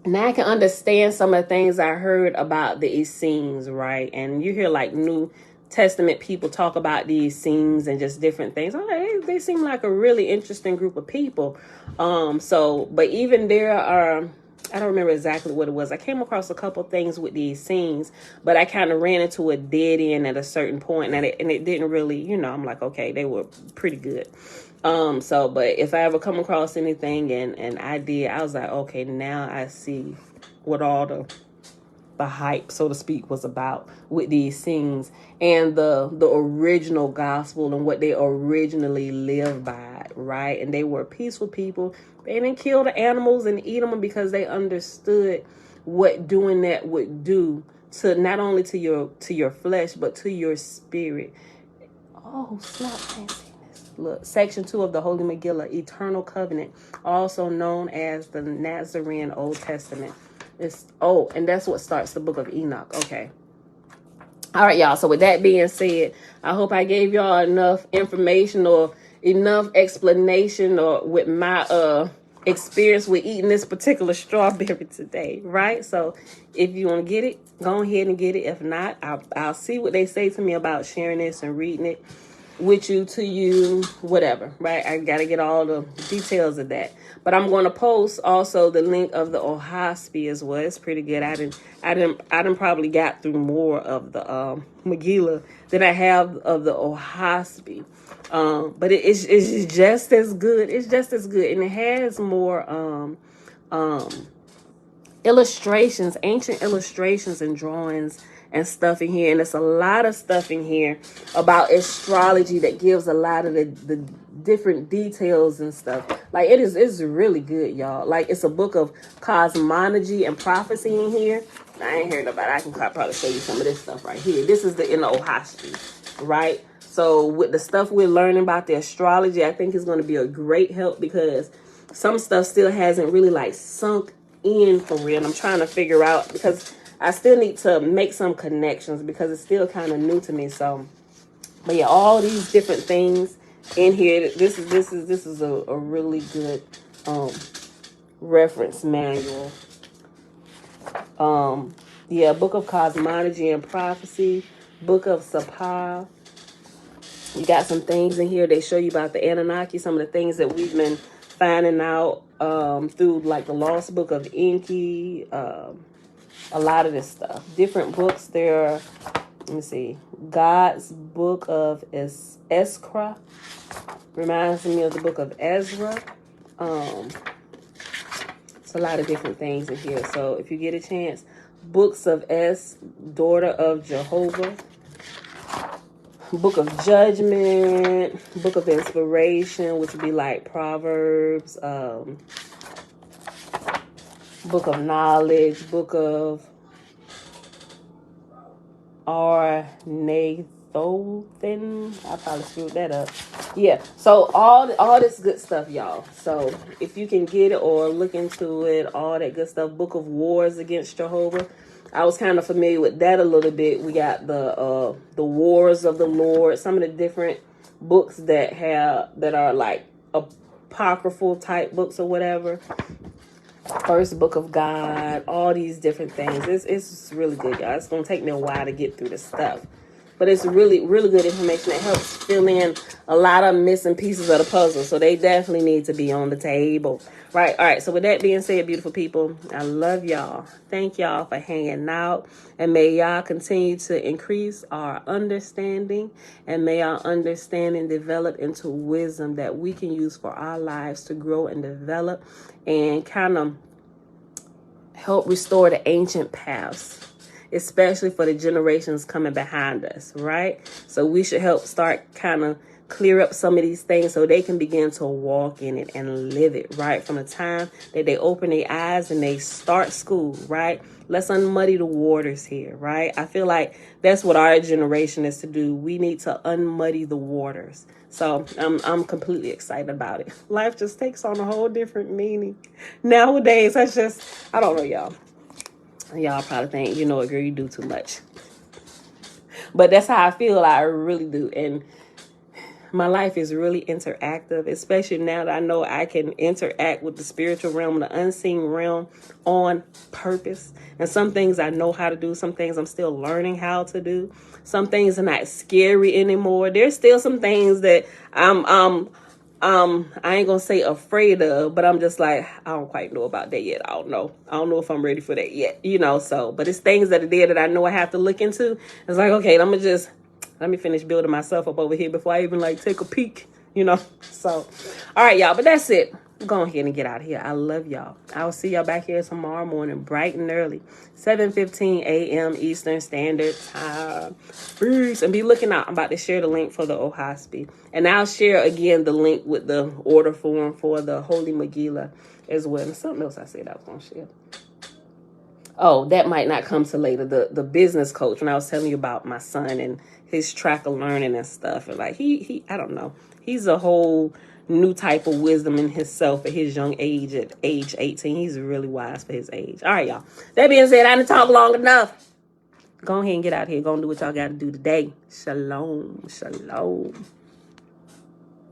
Speaker 1: now I can understand some of the things I heard about the Essenes, right? And you hear like New Testament people talk about the Essenes and just different things. I'm like, they seem like a really interesting group of people. But even there are, I don't remember exactly what it was. I came across a couple things with these scenes, but I kind of ran into a dead end at a certain point, and it didn't really, you know, I'm like, okay, they were pretty good. But if I ever come across anything and I was like, okay, now I see what all the hype, so to speak, was about with these scenes and the original gospel and what they originally lived by, right? And they were peaceful people. They didn't kill the animals and eat them because they understood what doing that would do to not only to your flesh but to your spirit. Oh, snap! Look, section 2 of the Holy Megillah, Eternal Covenant, also known as the Nazarene Old Testament. And that's what starts the book of Enoch. Okay. All right, y'all. So with that being said, I hope I gave y'all enough information or enough explanation or with my experience with eating this particular strawberry today, right? So if you want to get it, go ahead and get it. If not, I'll see what they say to me about sharing this and reading it with you, to you, whatever, right? I got to get all the details of that. But I'm going to post also the link of the OAHSPE as well. It's pretty good. I didn't probably got through more of the Megillah than I have of the OAHSPE. But it's just as good. It's just as good, and it has more illustrations, ancient illustrations and drawings and stuff in here. And there's a lot of stuff in here about astrology that gives a lot of the different details and stuff. Like, it's really good, y'all. Like, it's a book of cosmology and prophecy in here. I ain't heard about it. I can probably show you some of this stuff right here. This is in the OAHSPE, right? So with the stuff we're learning about the astrology, I think it's going to be a great help because some stuff still hasn't really like sunk in for real. And I'm trying to figure out, because I still need to make some connections because it's still kind of new to me. So, but yeah, all these different things in here. This is a really good reference manual. Yeah, book of cosmology and prophecy, book of Sapah. You got some things in here. They show you about the Annunaki, some of the things that we've been finding out through like the Lost Book of Enki, a lot of this stuff. Different books there. Let me see. God's Book of Eskra. Reminds me of the book of Ezra. It's a lot of different things in here. So if you get a chance, Books of Daughter of Jehovah. Book of Judgment, Book of Inspiration, which would be like Proverbs, Book of Knowledge, Book of Arnathothin. I probably screwed that up. Yeah, so all this good stuff, y'all. So if you can get it or look into it, all that good stuff. Book of Wars Against Jehovah. I was kind of familiar with that a little bit. We got the Wars of the Lord. Some of the different books that are like apocryphal type books or whatever. First Book of God, all these different things. It's really good, y'all. It's gonna take me a while to get through this stuff, but it's really, really good information that helps fill in a lot of missing pieces of the puzzle. So they definitely need to be on the table. Right. All right. So with that being said, beautiful people, I love y'all. Thank y'all for hanging out. And may y'all continue to increase our understanding. And may our understanding develop into wisdom that we can use for our lives to grow and develop and kind of help restore the ancient paths, especially for the generations coming behind us, right? So we should help start kind of clear up some of these things so they can begin to walk in it and live it, right? From the time that they open their eyes and they start school, right? Let's unmuddy the waters here, right? I feel like that's what our generation is to do. We need to unmuddy the waters. So I'm completely excited about it. Life just takes on a whole different meaning. Nowadays, I don't know, y'all. Y'all probably think, you know what, girl, you do too much. But that's how I feel. I really do. And my life is really interactive, especially now that I know I can interact with the spiritual realm, the unseen realm on purpose. And some things I know how to do. Some things I'm still learning how to do. Some things are not scary anymore. There's still some things that I ain't gonna say afraid of, but I'm just like, I don't quite know about that yet. I don't know if I'm ready for that yet, so, but it's things that are there that I know I have to look into. It's like, okay, let me finish building myself up over here before I even like take a peek, so, all right, y'all, but that's it. Go ahead and get out of here. I love y'all. I'll see y'all back here tomorrow morning, bright and early, 7:15 a.m. Eastern Standard Time. Peace. And be looking out. I'm about to share the link for the OAHSPE. And I'll share again the link with the order form for the Holy Megillah as well. And something else I said I was going to share. Oh, that might not come till later. The business coach, when I was telling you about my son and his track of learning and stuff. And like he I don't know. He's a whole new type of wisdom in himself at his young age, at age 18. He's really wise for his age. All right, y'all. That being said, I didn't talk long enough. Go ahead and get out here. Go and do what y'all got to do today. Shalom. Shalom.